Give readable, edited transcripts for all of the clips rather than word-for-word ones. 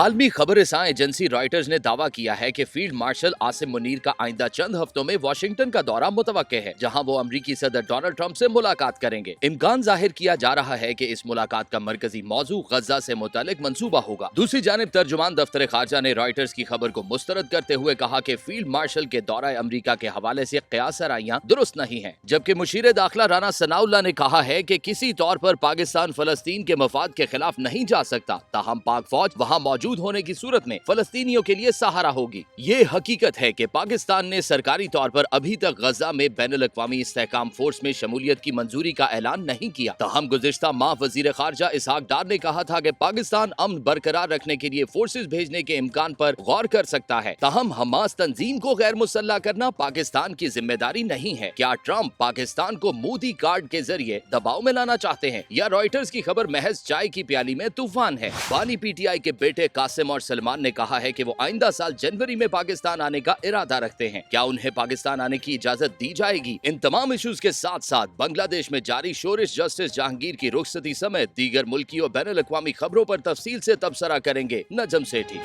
आलमी खबरसां agency Reuters ने दावा किया है कि फील्ड मार्शल आसिम मुनीर का आइंदा चंद हफ्तों में वाशिंगटन का दौरा मुतवक्के है, जहां वो अमरीकी सदर डोनाल्ड ट्रंप से मुलाकात करेंगे। इम्कान जाहिर किया जा रहा है कि इस मुलाकात का मरकजी मौजू गजा से मुतालिक मंसूबा होगा। दूसरी जानिब तर्जुमान दफ्तर खारजा ने रॉयटर्स की खबर को मुस्तरद करते हुए कहा कि फील्ड मार्शल के दौरा अमरीका के हवाले से कयास सराइयां दुरुस्त नहीं है, जबकि मुशीर दाखिला राना सनाउल्लाह ने कहा है कि किसी तौर पर पाकिस्तान फलस्तीन के मफाद के खिलाफ नहीं जा सकता, ताहम पाक फौज वहाँ मौजूद होने की सूरत में फलस्तीनियों के लिए सहारा होगी। ये हकीकत है कि पाकिस्तान ने सरकारी तौर पर अभी तक गजा में बैनुल-अक़वामी इस्तेहकाम फोर्स में शमूलियत की मंजूरी का ऐलान नहीं किया। ताहम गुज़िश्ता माह वज़ीर ख़ारजा इसहाक डार ने कहा था कि पाकिस्तान अमन बरकरार रखने के लिए फोर्सेज भेजने के इम्कान पर गौर कर सकता है। ताहम हमास तंजीम को गैर मुसल्लह करना पाकिस्तान की जिम्मेदारी नहीं है। क्या ट्रंप पाकिस्तान को मोदी कार्ड के जरिए दबाव में लाना चाहते हैं, या रॉयटर्स की खबर महज चाय की प्याली में तूफान है? बानी पीटीआई के बेटे कासिम और सलमान ने कहा है कि वो आइंदा साल जनवरी में पाकिस्तान आने का इरादा रखते हैं। क्या उन्हें पाकिस्तान आने की इजाजत दी जाएगी? इन तमाम इश्यूज के साथ साथ बांग्लादेश में जारी शोरिश जस्टिस जहांगीर की रुखसती समेत दीगर मुल्की और बैनुल अक़वामी खबरों पर तफसील से तबसरा करेंगे नजम सेठी।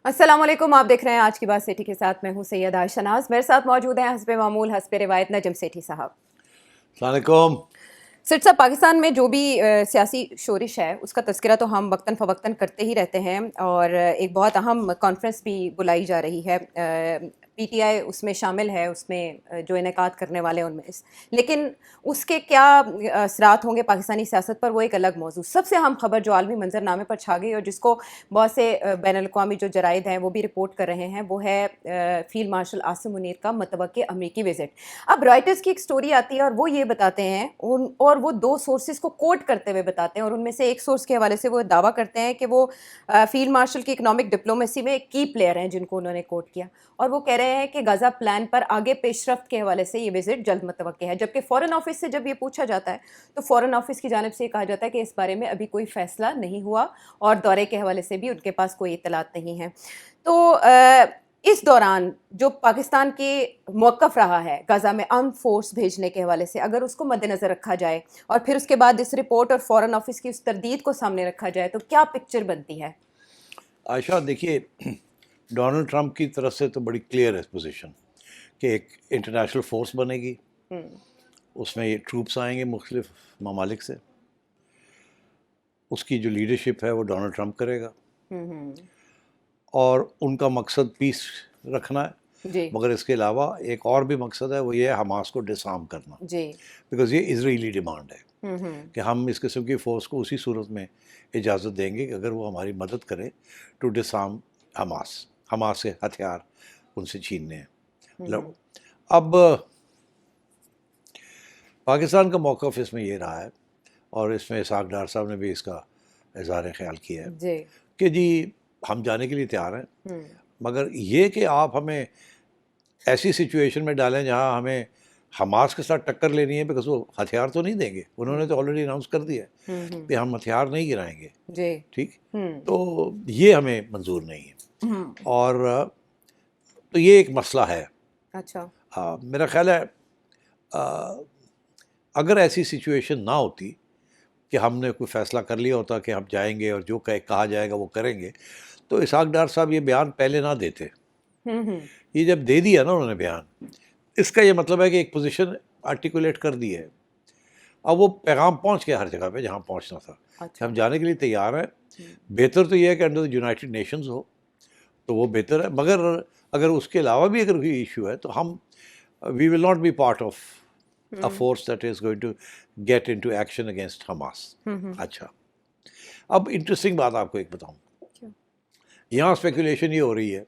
अस्सलाम वालेकुम, आप देख रहे हैं आज की बात सेठी के साथ। मैं हूं सैयद आयशा नाज। मेरे साथ मौजूद हैं हस्बे मामूल हस्बे रिवायत नजम सेठी साहब। अस्सलाम वालेकुम। सेठ साहब, पाकिस्तान में जो भी सियासी शोरिश है उसका तज़किरा तो हम वक्तन फ़वक्तन करते ही रहते हैं, और एक बहुत अहम कॉन्फ्रेंस भी बुलाई जा रही है। पीटीआई उसमें शामिल है, उसमें जो इनेकाद करने वाले हैं उनमें लेकिन उसके क्या असरात होंगे पाकिस्तानी सियासत पर, वो एक अलग मौजू। सबसे अहम खबर जो आलमी मंजरनामे पर छा गई और जिसको बहुत से बैनुल-अक़वामी जो जराइद हैं वो भी रिपोर्ट कर रहे हैं, वो है फील्ड मार्शल आसिम मुनीर का मुतवक्के अमरीकी विजिट। अब रॉयटर्स की एक स्टोरी आती है और वो ये बताते हैं, और वो दो सोर्सेज को कोट करते हुए बताते हैं, और उनमें से एक सोर्स के हवाले से वो दावा करते हैं कि वो फील्ड मार्शल की इकनॉमिक डिप्लोमेसी में एक की प्लेयर हैं जिनको उन्होंने कोट किया, और वो कह रहे हैं कि गाजा प्लान पर आगे पेशरफ्त के हवाले से ये विजिट जल्द मुतवक्के है। जबकि फॉरेन ऑफिस से जब ये पूछा जाता है तो फॉरेन ऑफिस की जानिब से ये कहा जाता है कि इस बारे में अभी कोई फैसला नहीं हुआ, और दौरे के हवाले से भी उनके पास कोई इत्तलात नहीं है। तो इस दौरान जो पाकिस्तान के मौक़िफ़ रहा है गाज़ा में आर्म्ड फोर्स भेजने के हवाले से, अगर उसको मद्देनज़र रखा जाए और फिर उसके बाद इस रिपोर्ट और फॉरेन ऑफिस की उस तरदीद को सामने रखा जाए, तो क्या पिक्चर बनती है? आयशा, देखिए, डोनाल्ड ट्रंप की तरफ से तो बड़ी क्लियर है पोजीशन कि एक इंटरनेशनल फोर्स बनेगी, उसमें ये ट्रूप्स आएंगे मुख्तलिफ ममालिक से, उसकी जो लीडरशिप है वो डोनाल्ड ट्रंप करेगा, और उनका मकसद पीस रखना है। मगर इसके अलावा एक और भी मकसद है, वो ये है हमास को डिसआर्म करना, बिकॉज ये इजरायली डिमांड है कि हम इस किस्म की फ़ोर्स को उसी सूरत में इजाज़त देंगे कि अगर वो हमारी मदद करे टू डिसआर्म हमास से हथियार उनसे छीनने हैं। अब पाकिस्तान का मौक़िफ़ इसमें ये रहा है, और इसमें इसहाक डार साहब ने भी इसका इज़हार ख्याल किया है कि जी हम जाने के लिए तैयार हैं, मगर ये कि आप हमें ऐसी सिचुएशन में डालें जहां हमें हमास के साथ टक्कर लेनी है, बिकॉज वो हथियार तो नहीं देंगे, उन्होंने तो ऑलरेडी अनाउंस कर दिया है कि हम हथियार नहीं गिराएंगे, ठीक, तो ये हमें मंजूर नहीं है, और तो ये एक मसला है। अच्छा, मेरा ख्याल है अगर ऐसी सिचुएशन ना होती कि हमने कोई फ़ैसला कर लिया होता कि हम जाएंगे और जो कहा जाएगा वो करेंगे, तो इसहाक डार साहब ये बयान पहले ना देते। ये जब दे दिया ना उन्होंने बयान, इसका ये मतलब है कि एक पोजीशन आर्टिकुलेट कर दी है। अब वो पैगाम पहुंच गया हर जगह पे जहां पहुंचना था। अच्छा। हम जाने के लिए तैयार हैं। बेहतर तो ये है कि अंडर द यूनाइटेड नेशंस हो, तो वो बेहतर है, मगर अगर उसके अलावा भी अगर कोई इशू है तो हम we will not be part of a force that is going to get into action against Hamas। अच्छा, अब इंटरेस्टिंग बात आपको एक बताऊं, यहाँ स्पेकुलेशन ये हो रही है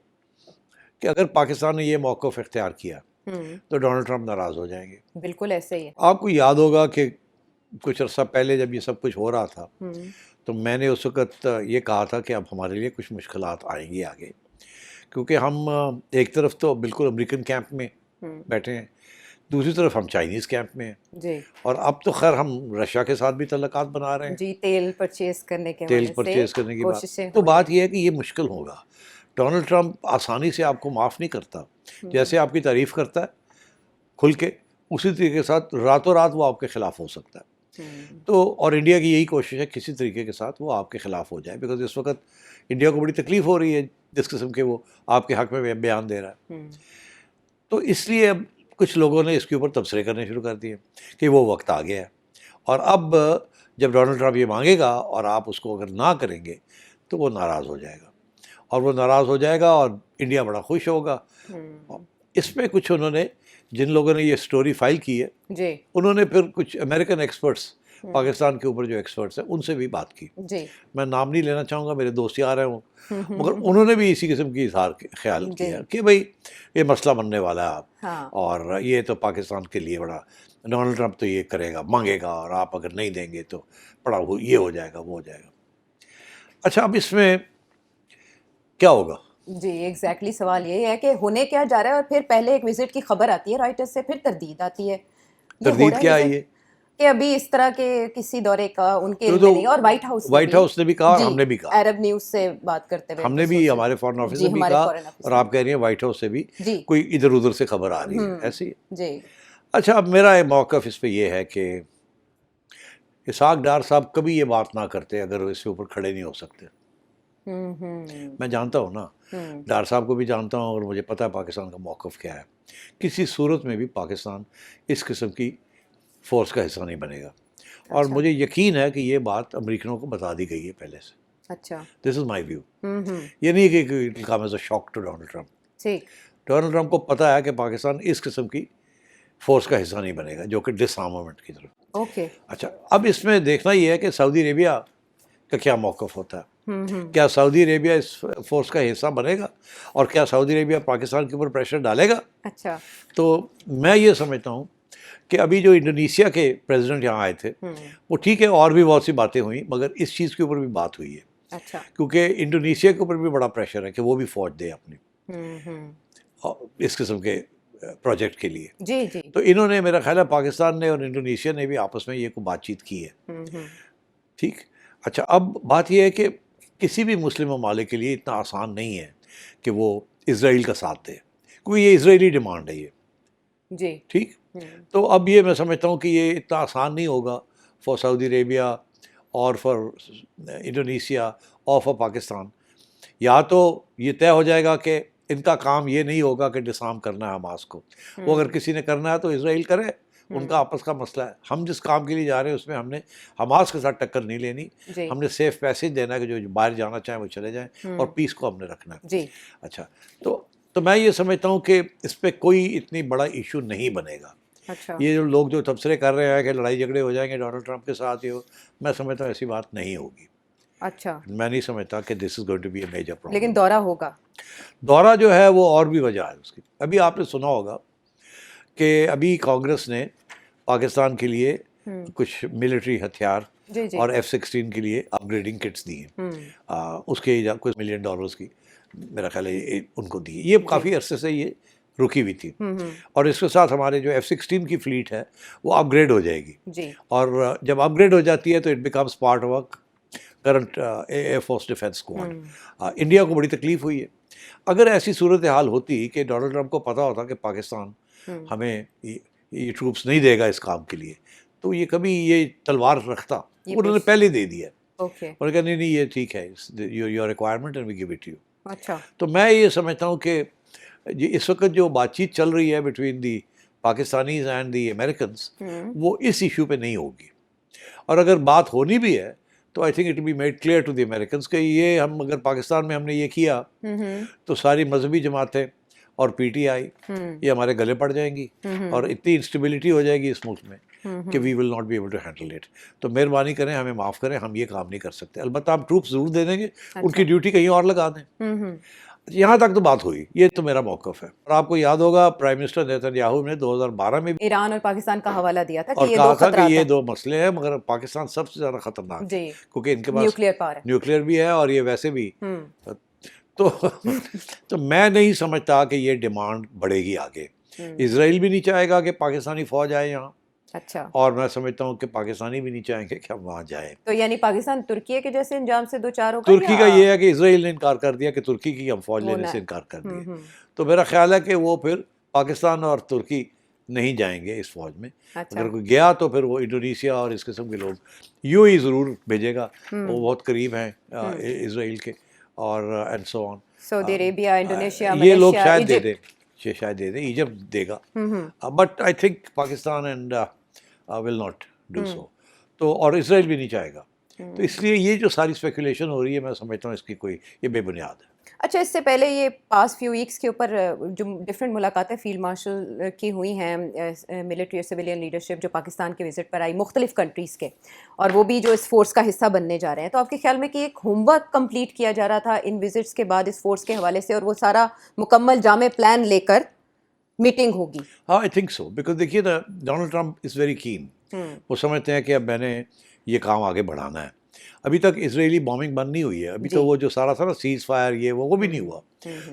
कि अगर पाकिस्तान ने ये मौक़िफ़ इख्तियार किया तो डोनाल्ड ट्रंप नाराज़ हो जाएंगे। बिल्कुल ऐसे ही है। आपको याद होगा कि कुछ अर्सा पहले जब ये सब कुछ हो रहा था तो मैंने उस वक़्त ये कहा था कि अब हमारे लिए कुछ मुश्किलात आएंगी आगे, क्योंकि हम एक तरफ तो बिल्कुल अमेरिकन कैंप में बैठे हैं, दूसरी तरफ हम चाइनीज़ कैंप में हैं जी, और अब तो खैर हम रशिया के साथ भी तल्लुकात बना रहे हैं जी, तेल परचेज़ करने की बात। तो बात यह है कि ये मुश्किल होगा। डोनाल्ड ट्रंप आसानी से आपको माफ़ नहीं करता, जैसे आपकी तारीफ़ करता है खुल के, उसी तरीके के साथ रातों रात वो आपके ख़िलाफ़ हो सकता है। तो और इंडिया की यही कोशिश है किसी तरीके के साथ वो आपके ख़िलाफ़ हो जाए, बिकॉज इस वक्त इंडिया को बड़ी तकलीफ़ हो रही है जिस किस्म के वो आपके हक़ में बयान दे रहा है। तो इसलिए अब कुछ लोगों ने इसके ऊपर तबसरे करने शुरू कर दिए कि वो वक्त आ गया है, और अब जब डोनाल्ड ट्रंप ये मांगेगा और आप उसको अगर ना करेंगे तो वो नाराज़ हो जाएगा, और वो नाराज़ हो जाएगा और इंडिया बड़ा खुश होगा। इसमें कुछ उन्होंने, जिन लोगों ने ये स्टोरी फाइल की है जी उन्होंने फिर कुछ अमेरिकन एक्सपर्ट्स, पाकिस्तान के ऊपर जो एक्सपर्ट्स हैं उनसे भी बात की। जी मैं नाम नहीं लेना चाहूँगा, मेरे दोस्त यार हैं वो, मगर उन्होंने भी इसी किस्म की इजहार ख्याल किया कि भाई ये मसला बनने वाला है आप, हाँ और ये तो पाकिस्तान के लिए बड़ा, डोनाल्ड ट्रंप तो ये करेगा, मांगेगा, और आप अगर नहीं देंगे तो बड़ा ये हो जाएगा, वो हो जाएगा। अच्छा, अब इसमें क्या होगा? जी एग्जैक्टली सवाल यही है कि होने क्या जा रहा है, और फिर पहले एक विजिट की खबर आती है रॉयटर्स से, फिर तरदीद आती है। ये हो तरदीद रहा है क्या है visit? ये? कि अभी इस तरह के किसी दौरे का उनके तो इल्म में नहीं, और व्हाइट हाउस ने भी कहा, जी, हमने भी कहा, अरब न्यूज़ से बात करते हुए हमने भी, हमारे फॉरेन ऑफिस जी ने भी हमारे कहा, फॉरेन ऑफिस और आप कह रही हैं व्हाइट हाउस से भी जी कोई इधर उधर से खबर आ रही है, ऐसी है। जी अच्छा, अब मेरा मौक़िफ़ इस पे ये है कि इसहाक डार साहब कभी ये बात ना करते अगर वो इसके ऊपर खड़े नहीं हो सकते। मैं जानता हूँ ना, डार साहब को भी जानता हूँ, और मुझे पता है पाकिस्तान का मौक़िफ़ क्या है। किसी सूरत में भी पाकिस्तान इस किस्म की फ़ोर्स का हिस्सा नहीं बनेगा, और अच्छा। मुझे यकीन है कि ये बात अमेरिकनों को बता दी गई है पहले से। अच्छा दिस इज़ माई व्यू। ये नहीं कि it will come as a shock to Donald Trump. ठीक डोनाल्ड ट्रंप को पता है कि पाकिस्तान इस किस्म की फ़ोर्स का हिस्सा नहीं बनेगा जो कि डिसआर्मामेंट की तरफ। ओके अच्छा, अब इसमें देखना ये है कि सऊदी अरेबिया का क्या मौक़िफ़ होता है। क्या सऊदी अरेबिया इस फोर्स का हिस्सा बनेगा, और क्या सऊदी अरेबिया पाकिस्तान के ऊपर प्रेशर डालेगा? अच्छा तो मैं ये समझता हूँ कि अभी जो इंडोनेशिया के प्रेसिडेंट यहाँ आए थे, वो ठीक है, और भी बहुत सी बातें हुई, मगर इस चीज़ के ऊपर भी बात हुई है, अच्छा क्योंकि इंडोनेशिया के ऊपर भी बड़ा प्रेशर है कि वो भी फ़ौज दे अपनी और इस किस्म के प्रोजेक्ट के लिए। जी जी तो इन्होंने, मेरा ख्याल है पाकिस्तान ने और इंडोनेशिया ने भी आपस में ये को बातचीत की है। ठीक। अच्छा, अब बात यह है कि किसी भी मुस्लिम ममालिक के लिए इतना आसान नहीं है कि वो इसराइल का साथ दे, क्योंकि ये इसराइली डिमांड है ये। जी ठीक। तो अब ये मैं समझता हूँ कि ये इतना आसान नहीं होगा फॉर सऊदी अरेबिया और फॉर इंडोनेशिया और फॉर पाकिस्तान। या तो ये तय हो जाएगा कि इनका काम ये नहीं होगा कि डिसआर्म करना है हमास को, वो अगर किसी ने करना है तो इसराइल करे, उनका आपस का मसला है। हम जिस काम के लिए जा रहे हैं उसमें हमने हमास के साथ टक्कर नहीं लेनी, जी हमने सेफ पैसेज देना है कि जो बाहर जाना चाहें वो चले जाएं, और पीस को हमने रखना है। जी अच्छा, तो मैं ये समझता हूँ कि इस पर कोई इतनी बड़ा इशू नहीं बनेगा। अच्छा ये जो लोग जो तबसरे कर रहे हैं कि लड़ाई झगड़े हो जाएंगे डोनाल्ड ट्रंप के साथ, ये मैं समझता हूँ ऐसी बात नहीं होगी। अच्छा मैं नहीं समझता कि this is going to be a major problem. लेकिन दौरा होगा। दौरा जो है वो और भी वजह है उसकी। अभी आपने सुना होगा कि अभी कांग्रेस ने पाकिस्तान के लिए कुछ मिलिट्री हथियार जी जी और F-16 के लिए अपग्रेडिंग किट्स दी हैं, उसके कुछ $1 मिलियन की मेरा ख्याल है ये उनको दी। ये काफ़ी अरसे से ये रुकी हुई थी, और इसके साथ हमारे जो F-16 की फ्लीट है वो अपग्रेड हो जाएगी, जी और जब अपग्रेड हो जाती है तो it becomes part of current air force defence squad. India को बड़ी तकलीफ हुई है। अगर ऐसी सूरत हाल होती कि डोनाल्ड ट्रंप को पता होता कि पाकिस्तान हमें ये ट्रूप्स नहीं देगा इस काम के लिए, तो ये कभी ये तलवार रखता, उन्होंने पहले दे दिया। ओके और कहा नहीं ये ठीक है, your requirement and we give it you. अच्छा तो मैं ये समझता हूँ कि इस वक्त जो बातचीत चल रही है between the Pakistanis and the Americans, वो इस इशू पे नहीं होगी। और अगर बात होनी भी है तो I think it be made clear to the Americans कि ये हम अगर पाकिस्तान में हमने ये किया तो सारी मजहबी जमातें और PTI ये हमारे गले पड़ जाएंगी, और इतनी इंस्टेबिलिटी हो जाएगी इस मुल्क में कि we will not be able to handle it. तो मेहरबानी करें, हमें माफ़ करें, हम ये काम नहीं कर सकते। अलबत्ता हम ट्रूप्स ज़रूर दे देंगे, उनकी ड्यूटी कहीं और लगा दें। यहाँ तक तो बात हुई, ये तो मेरा मौक़िफ़ है। और आपको याद होगा प्राइम मिनिस्टर नेतन्याहू ने 2012 में भी ईरान और पाकिस्तान का हवाला दिया था और कि ये कहा दो था खतरात कि ये हैं। दो मसले हैं, मगर पाकिस्तान सबसे ज़्यादा ख़तरनाक है, जी क्योंकि इनके पास न्यूक्लियर पावर है। न्यूक्लियर भी है और ये वैसे भी। तो तो मैं नहीं समझता कि ये डिमांड बढ़ेगी आगे। इसराइल भी नहीं चाहेगा कि पाकिस्तानी फ़ौज आए यहाँ, अच्छा और मैं समझता हूँ कि पाकिस्तानी भी नहीं चाहेंगे कि हम वहाँ जाएं। तो यानी पाकिस्तान तुर्की के जैसे अंजाम से दो चार होगा, तुर्की का ये है कि इसराइल ने इनकार कर दिया कि तुर्की की हम फ़ौज वो लेने ना- से इनकार कर दिया। तो मेरा ख्याल है कि वो फिर पाकिस्तान और तुर्की नहीं जाएंगे इस फौज में। अच्छा। अगर कोई गया तो फिर वो इंडोनेशिया और इस किस्म के लोग, यूएई ज़रूर भेजेगा, वो बहुत करीब हैं इसराइल के, और and so on. Saudi Arabia, Indonesia, ये लोग मलेशिया, शायद दे इजिप्ट। दें, शायद दे दें, इजिप्ट देगा, but I think Pakistan and will not do so. तो और इसराइल भी नहीं चाहेगा। तो इसलिए ये जो सारी स्पेकुलेशन हो रही है, मैं समझता हूँ इसकी कोई ये बेबुनियाद है। अच्छा, इससे पहले ये पास्ट फ्यू वीक्स के ऊपर जो डिफरेंट मुलाकातें फील्ड मार्शल की हुई हैं मिलिट्री और सिविलियन लीडरशिप जो पाकिस्तान के विज़िट पर आई मुख्तलिफ कंट्रीज़ के, और वो भी जो इस फोर्स का हिस्सा बनने जा रहे हैं, तो आपके ख्याल में कि एक होमवर्क कंप्लीट किया जा रहा था इन विजिट्स के बाद इस फोर्स के हवाले से, और वो सारा मुकम्मल जामे प्लान लेकर मीटिंग होगी? हाँ, आई थिंक सो, बिकॉज देखिए ना, Donald Trump is very keen. वो समझते हैं कि अब मैंने ये काम आगे बढ़ाना है। अभी तक इजरायली बॉम्बिंग बंद नहीं हुई है, अभी तो वो जो सारा था ना सीज फायर ये वो भी नहीं हुआ।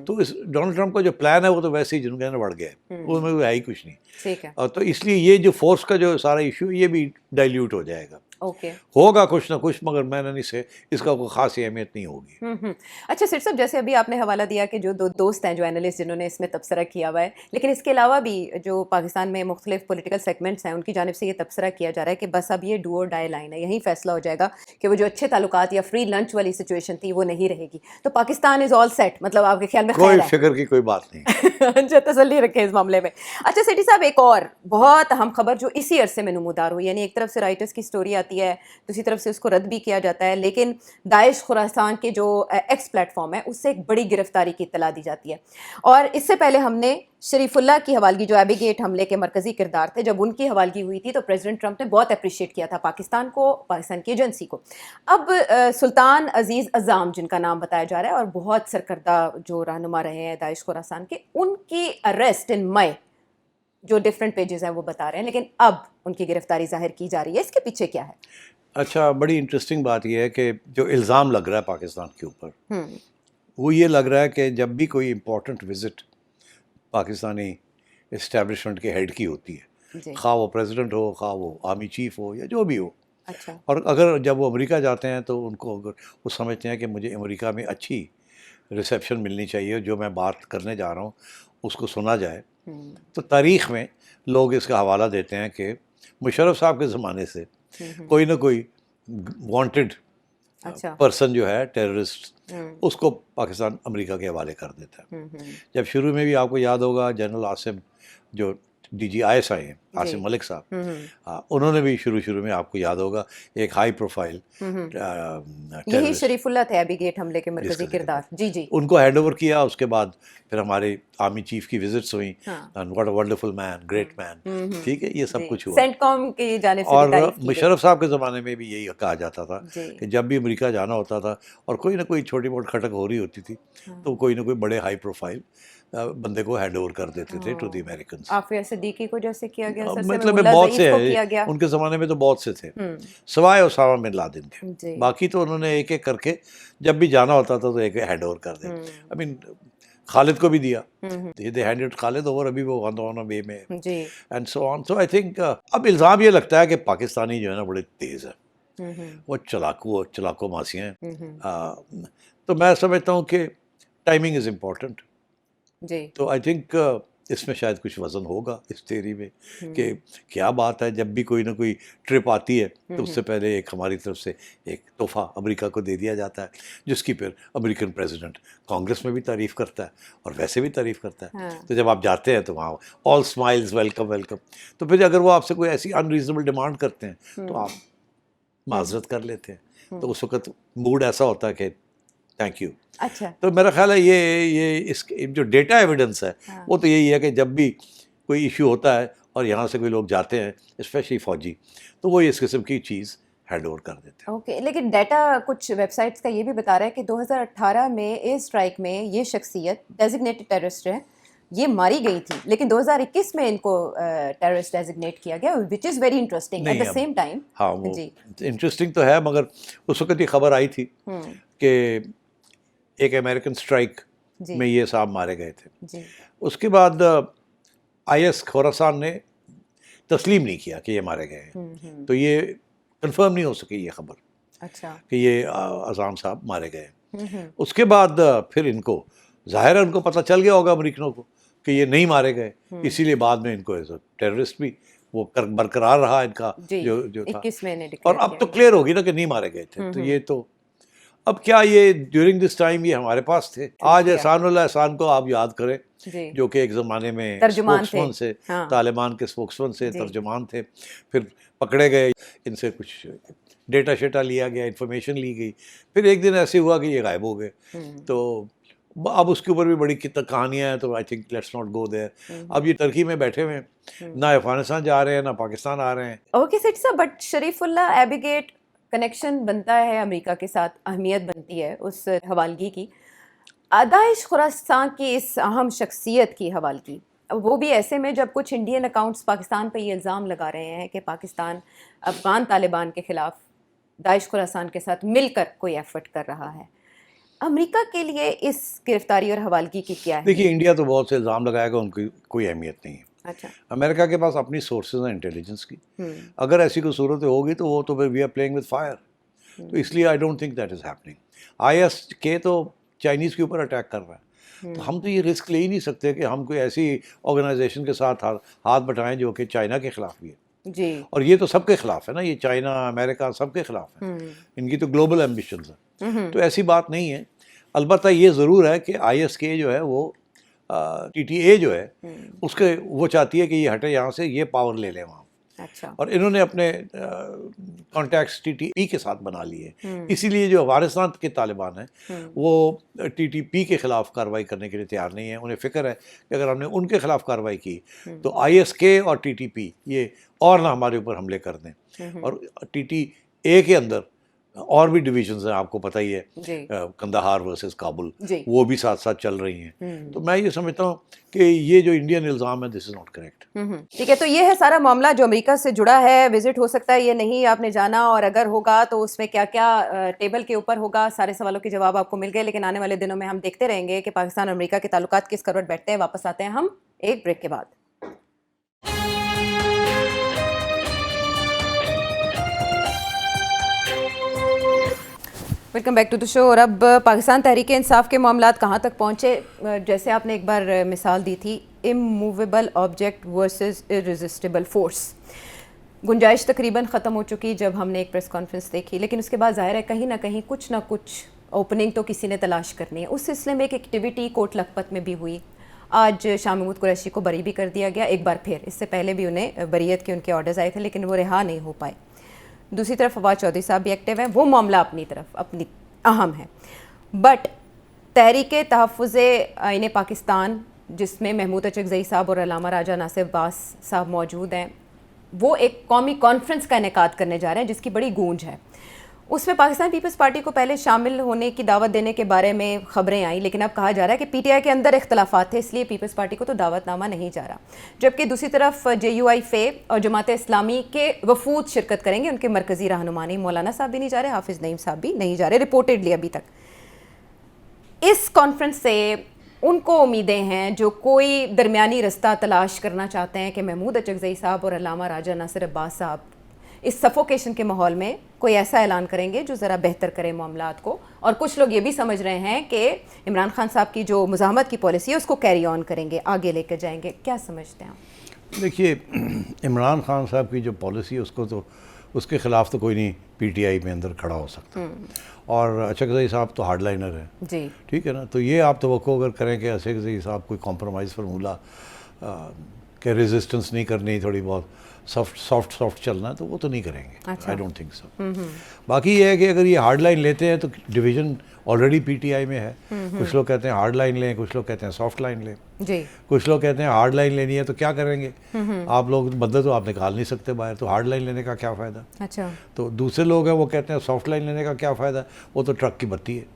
तो इस डोनाल्ड ट्रंप का जो प्लान है वो तो वैसे ही जिनके बढ़ गया है, उसमें है ही कुछ नहीं। ठीक है। और तो इसलिए ये जो फोर्स का जो सारा इशू ये भी डाइल्यूट हो जाएगा। ओके। होगा कुछ ना कुछ, मगर मैंने नहीं से इसका कोई खास अहमियत नहीं होगी। अच्छा सिर साहब, जैसे अभी आपने हवाला दिया कि जो दो दोस्त हैं जो एनालिस्ट जिन्होंने इसमें तबसरा किया हुआ है, लेकिन इसके अलावा भी जो पाकिस्तान में मुख्तलिफ पॉलिटिकल सेगमेंट्स हैं उनकी जानिब से ये तबसरा किया जा रहा है कि बस अब ये डू और डाई लाइन है, यहीं फैसला हो जाएगा कि वो जो अच्छे ताल्लुकात या फ्री लंच वाली सिचुएशन थी वो नहीं रहेगी। तो पाकिस्तान इज़ ऑल सेट, मतलब आपके ख्याल में कोई खैर है? फिक्र की कोई बात नहीं। अच्छा, तसल्ली रखें इस मामले में। अच्छा सिटी साहब, एक और बहुत अहम खबर जो इसी अरसे में नमूदार हुई, यानी एक तरफ से राइटर्स की स्टोरी आती है, दूसरी तरफ से उसको रद्द भी किया जाता है, लेकिन दाइश खुरासान के जो एक्स प्लेटफॉर्म है उससे एक बड़ी गिरफ्तारी की इत्तला दी जाती है। और इससे पहले हमने शरीफुल्लाह की हवालगी जो एबी गेट हमले के मरकजी किरदार थे, जब उनकी हवालगी हुई थी तो प्रेसिडेंट ट्रंप ने बहुत अप्रिशिएट किया था पाकिस्तान को, पाकिस्तान की एजेंसी को। अब सुल्तान अजीज़ अज़ाम जिनका नाम बताया जा रहा है और बहुत सरकर्दा जो रहनुमा रहे हैं दाइश खुरासान के, उनकी अरेस्ट इन मई जो डिफरेंट पेजेस हैं वो बता रहे हैं, लेकिन अब उनकी गिरफ्तारी जाहिर की जा रही है, इसके पीछे क्या है? अच्छा, बड़ी इंटरेस्टिंग बात यह है कि जो इल्ज़ाम लग रहा है पाकिस्तान के ऊपर, वो ये लग रहा है कि जब भी कोई इम्पोर्टेंट विज़िट पाकिस्तानी इस्टेब्लिशमेंट के हेड की होती है, खा वो प्रेसिडेंट हो, खा वो आर्मी चीफ हो, या जो भी हो, अच्छा। और अगर जब वो अमेरिका जाते हैं तो उनको अगर वो समझते हैं कि मुझे अमेरिका में अच्छी रिसेप्शन मिलनी चाहिए, जो मैं बात करने जा रहा हूँ उसको सुना जाए, तो तारीख़ में लोग इसका हवाला देते हैं कि मुशर्रफ साहब के ज़माने से कोई ना कोई वांटेड पर्सन जो है टेररिस्ट, उसको पाकिस्तान अमेरिका के हवाले कर देता है। जब शुरू में भी आपको याद होगा जनरल आसिम जो DGIS आए हैं, आसिम मलिक साहब, उन्होंने भी शुरू में आपको याद होगा एक हाई प्रोफाइल यही शरीफुल्लाह थे एबी गेट हमले के मरकजी किरदार, जी उनको हैंड ओवर किया। उसके बाद फिर हमारे आर्मी चीफ की विजिट्स हुई, what a wonderful man, great man, ठीक है, ये सब कुछ हुआ। सेंटकॉम की जानिब से और मुशर्रफ साहब के ज़माने में भी यही कहा जाता था कि जब भी अमेरिका जाना होता था और कोई ना कोई छोटी मोटी खटक हो रही होती थी, तो कोई ना कोई बड़े हाई प्रोफाइल बंदे को हैंड ओवर कर देते थे to the Americans. Aafia Siddiqui को जैसे किया गया, मतलब बहुत से हैं, उनके ज़माने में तो बहुत से थे, सवाए ओसामा बिन लादेन के। बाकी तो उन्होंने एक एक करके जब भी जाना होता था तो एक हैंड ओवर कर दे। आई मीन खालिद को भी दिया, दे हैंडेड खालिद ओवर, अभी वो ऑन वे में, and so on. So I think अब इल्ज़ाम ये लगता है कि पाकिस्तानी जो है ना बड़े तेज़ है, वो चलाको मासियाँ हैं। तो मैं समझता हूँ कि टाइमिंग इज़ इम्पोर्टेंट। तो आई थिंक इसमें शायद कुछ वज़न होगा इस थ्योरी में कि क्या बात है, जब भी कोई ना कोई ट्रिप आती है तो उससे पहले एक हमारी तरफ से एक तोहफ़ा अमेरिका को दे दिया जाता है, जिसकी फिर अमेरिकन प्रेसिडेंट कांग्रेस में भी तारीफ़ करता है और वैसे भी तारीफ़ करता है। तो जब आप जाते हैं तो वहाँ ऑल स्माइल्स, वेलकम वेलकम। तो फिर अगर वो आपसे कोई ऐसी अनरीजनेबल डिमांड करते हैं तो आप माजरत कर लेते हैं, तो उस वक्त मूड ऐसा होता है कि थैंक यू। अच्छा, तो मेरा ख्याल है ये इस जो डेटा एविडेंस है वो तो यही है कि जब भी कोई इशू होता है और यहाँ से कोई लोग जाते हैं, स्पेशली फौजी, तो वो इस किस्म की चीज़ हैंड ओवर कर देते हैं। ओके, लेकिन डाटा कुछ वेबसाइट्स का ये भी बता रहा है कि 2018 में एयर स्ट्राइक में ये शख्सियत डेजिग्नेटेड टेररिस्ट है, ये मारी गई थी, लेकिन 2021 में इनको टेररिस्ट डेजिग्नेट किया गया, which is very interesting at the same time. हाँ, वो इंटरेस्टिंग तो है, मगर उस वक्त ये खबर आई थी कि एक अमेरिकन स्ट्राइक में ये साहब मारे गए थे। उसके बाद IS खोरासान ने तस्लीम नहीं किया कि ये मारे गए हैं, तो ये कंफर्म नहीं हो सकी ये खबर, अच्छा, कि ये अज़ाम साहब मारे गए। उसके बाद फिर इनको ज़ाहिर है उनको पता चल गया होगा अमेरिकनों को, कि ये नहीं मारे गए, इसीलिए बाद में इनको एज टेररिस्ट भी वो बरकरार रहा इनका जो था। 21 में और अब तो क्लियर होगी ना कि नहीं मारे गए थे। तो ये तो अब क्या, ये ड्यूरिंग दिस टाइम ये हमारे पास थे। आज एहसानुल्लाह एहसान को आप याद करें, जो कि एक ज़माने में स्पोक्समैन से, तालिबान के स्पोक्समैन से तर्जुमान थे, फिर पकड़े गए, इनसे कुछ डेटा शेटा लिया गया, इन्फॉर्मेशन ली गई, फिर एक दिन ऐसे हुआ कि ये गायब हो गए। तो अब उसके ऊपर भी बड़ी कितनी कहानियाँ हैं, तो I think let's not go there. अब ये टर्की में बैठे हुए हैं, ना अफगानिस्तान जा रहे हैं ना पाकिस्तान आ रहे हैं। ओके सेठ साहब, बट शरीफुल्लाह एबिगेट कनेक्शन बनता है अमेरिका के साथ, अहमियत बनती है उस हवालगी की, दाइश खुरासान की इस अहम शख्सियत की हवालगी, वो भी ऐसे में जब कुछ इंडियन अकाउंट्स पाकिस्तान पर ये इल्ज़ाम लगा रहे हैं कि पाकिस्तान अफगान तालिबान के ख़िलाफ़ दाइश खुरासान के साथ मिलकर कोई एफर्ट कर रहा है। अमेरिका के लिए इस गिरफ्तारी और हवालगी की क्या है? देखिए, इंडिया तो बहुत से इल्ज़ाम लगाएगा, उनकी कोई अहमियत नहीं है। अच्छा, अमेरिका के पास अपनी सोर्सेज हैं इंटेलिजेंस की, अगर ऐसी कोई सूरत होगी तो वो तो फिर we are playing with fire. तो इसलिए I don't think that is happening. IS-K तो चाइनीज़ के ऊपर अटैक कर रहा है, तो हम तो ये रिस्क ले ही नहीं सकते कि हम कोई ऐसी ऑर्गेनाइजेशन के साथ हाथ बटाएं जो कि चाइना के खिलाफ भी है जी। और ये तो सबके खिलाफ है ना, ये चाइना अमेरिका सबके खिलाफ है, इनकी तो ग्लोबल एम्बिशंस है। तो ऐसी बात नहीं है। अलबत्ता ये ज़रूर है कि IS-K जो है वो TTA जो है उसके वो चाहती है कि ये हटे यहाँ से, ये पावर ले लें वहाँ। अच्छा, और इन्होंने अपने कॉन्टैक्ट्स TTP के साथ बना लिए, इसीलिए जो अफगानिस्तान के तालिबान हैं वो TTP के ख़िलाफ़ कार्रवाई करने के लिए तैयार नहीं है। उन्हें फ़िक्र है कि अगर हमने उनके ख़िलाफ़ कार्रवाई की तो IS-K और TTP ये और ना हमारे ऊपर हमले कर दें। और TTA के अंदर और भी डिविजन्स हैं, आपको पता ही है, कंदाहार वर्सेस काबुल, वो भी साथ साथ चल रही हैं। तो मैं ये समझता हूँ कि ये जो इंडियन इल्ज़ाम है, दिस इज़ नॉट करेक्ट। ठीक है, तो ये है सारा मामला जो अमेरिका से जुड़ा है। विजिट हो सकता है, ये नहीं आपने जाना, और अगर होगा तो उसमें क्या क्या टेबल के ऊपर होगा, सारे सवालों के जवाब आपको मिल गए। लेकिन आने वाले दिनों में हम देखते रहेंगे कि पाकिस्तान और अमेरिका के ताल्लुकात किस करवट बैठते हैं। वापस आते हैं हम एक ब्रेक के बाद। Welcome back to the show. और अब पाकिस्तान तहरीक इंसाफ के मामलात कहाँ तक पहुँचे? जैसे आपने एक बार मिसाल दी थी, इमूवेबल ऑब्जेक्ट वर्सेस इररेजिस्टिबल फोर्स। गुंजाइश तकरीबन ख़त्म हो चुकी जब हमने एक प्रेस कॉन्फ्रेंस देखी, लेकिन उसके बाद ज़ाहिर है कहीं ना कहीं कुछ ना कुछ ओपनिंग तो किसी ने तलाश करनी है। उस सिलसिले में एक एक्टिविटी कोट लखपत में भी हुई। आज शाह महमूद कुरैशी को बरी भी कर दिया गया एक बार फिर। इससे पहले भी उन्हें बरीयत के उनके ऑर्डर्स आए थे, लेकिन वो रिहा नहीं हो पाए। दूसरी तरफ फवाद चौधरी साहब भी एक्टिव हैं, वो मामला अपनी तरफ अपनी अहम है। बट तहरीक तहफ़्फ़ुज़ आईन पाकिस्तान, जिसमें महमूद अचकज़ई साहब और अल्लामा राजा नासिर अब्बास साहब मौजूद हैं, वो एक कौमी कॉन्फ्रेंस का इनेकाद करने जा रहे हैं जिसकी बड़ी गूंज है। उसमें पाकिस्तान पीपल्स पार्टी को पहले शामिल होने की दावत देने के बारे में खबरें आई, लेकिन अब कहा जा रहा है कि PTI के अंदर इख्तलाफात थे, इसलिए पीपल्स पार्टी को तो दावतनामा नहीं जा रहा। जबकि दूसरी तरफ JUI फ़े और जमात इस्लामी के वफूद शिरकत करेंगे। उनके मरकज़ी रहनुमानी मौलाना साहब भी नहीं जा रहे, हाफिज़ नईम साहब भी नहीं जा रहे रिपोर्टेडली अभी तक। इस कॉन्फ्रेंस से उनको उम्मीदें हैं जो कोई दरमियानी रास्ता तलाश करना चाहते हैं कि महमूद अचकज़ई साहब और अल्लामा राजा नासिर अब्बास साहब इस सफोकेशन के माहौल में कोई ऐसा ऐलान करेंगे जो ज़रा बेहतर करे मामलात को। और कुछ लोग ये भी समझ रहे हैं कि इमरान खान साहब की जो मुज़ाहमत की पॉलिसी है उसको कैरी ऑन करेंगे, आगे लेकर जाएंगे। क्या समझते हैं आप? देखिए, इमरान खान साहब की जो पॉलिसी है उसको तो उसके ख़िलाफ़ तो कोई नहीं PTI में अंदर खड़ा हो सकता। और अचकज़ई साहब तो हार्ड लाइनर है जी, ठीक है ना। तो ये आप तवक्को अगर करें कि अचकज़ई साहब कोई कॉम्प्रोमाइज़ फार्मूला के रेजिस्टेंस नहीं करनी, थोड़ी बहुत सॉफ्ट चलना है, तो वो तो नहीं करेंगे। आई डोंट थिंक सो। बाकी ये है कि अगर ये हार्ड लाइन लेते हैं तो डिवीज़न ऑलरेडी PTI में है। कुछ लोग कहते हैं हार्ड लाइन लें, कुछ लोग कहते हैं सॉफ्ट लाइन लें जी। कुछ लोग कहते हैं हार्ड लाइन लेनी है तो क्या करेंगे आप लोग, बंदे तो आप निकाल नहीं सकते बाहर, तो हार्ड लाइन लेने का क्या फ़ायदा। अच्छा, तो दूसरे लोग हैं वो कहते हैं सॉफ्ट लाइन लेने का क्या फ़ायदा, वो तो ट्रक की बत्ती है,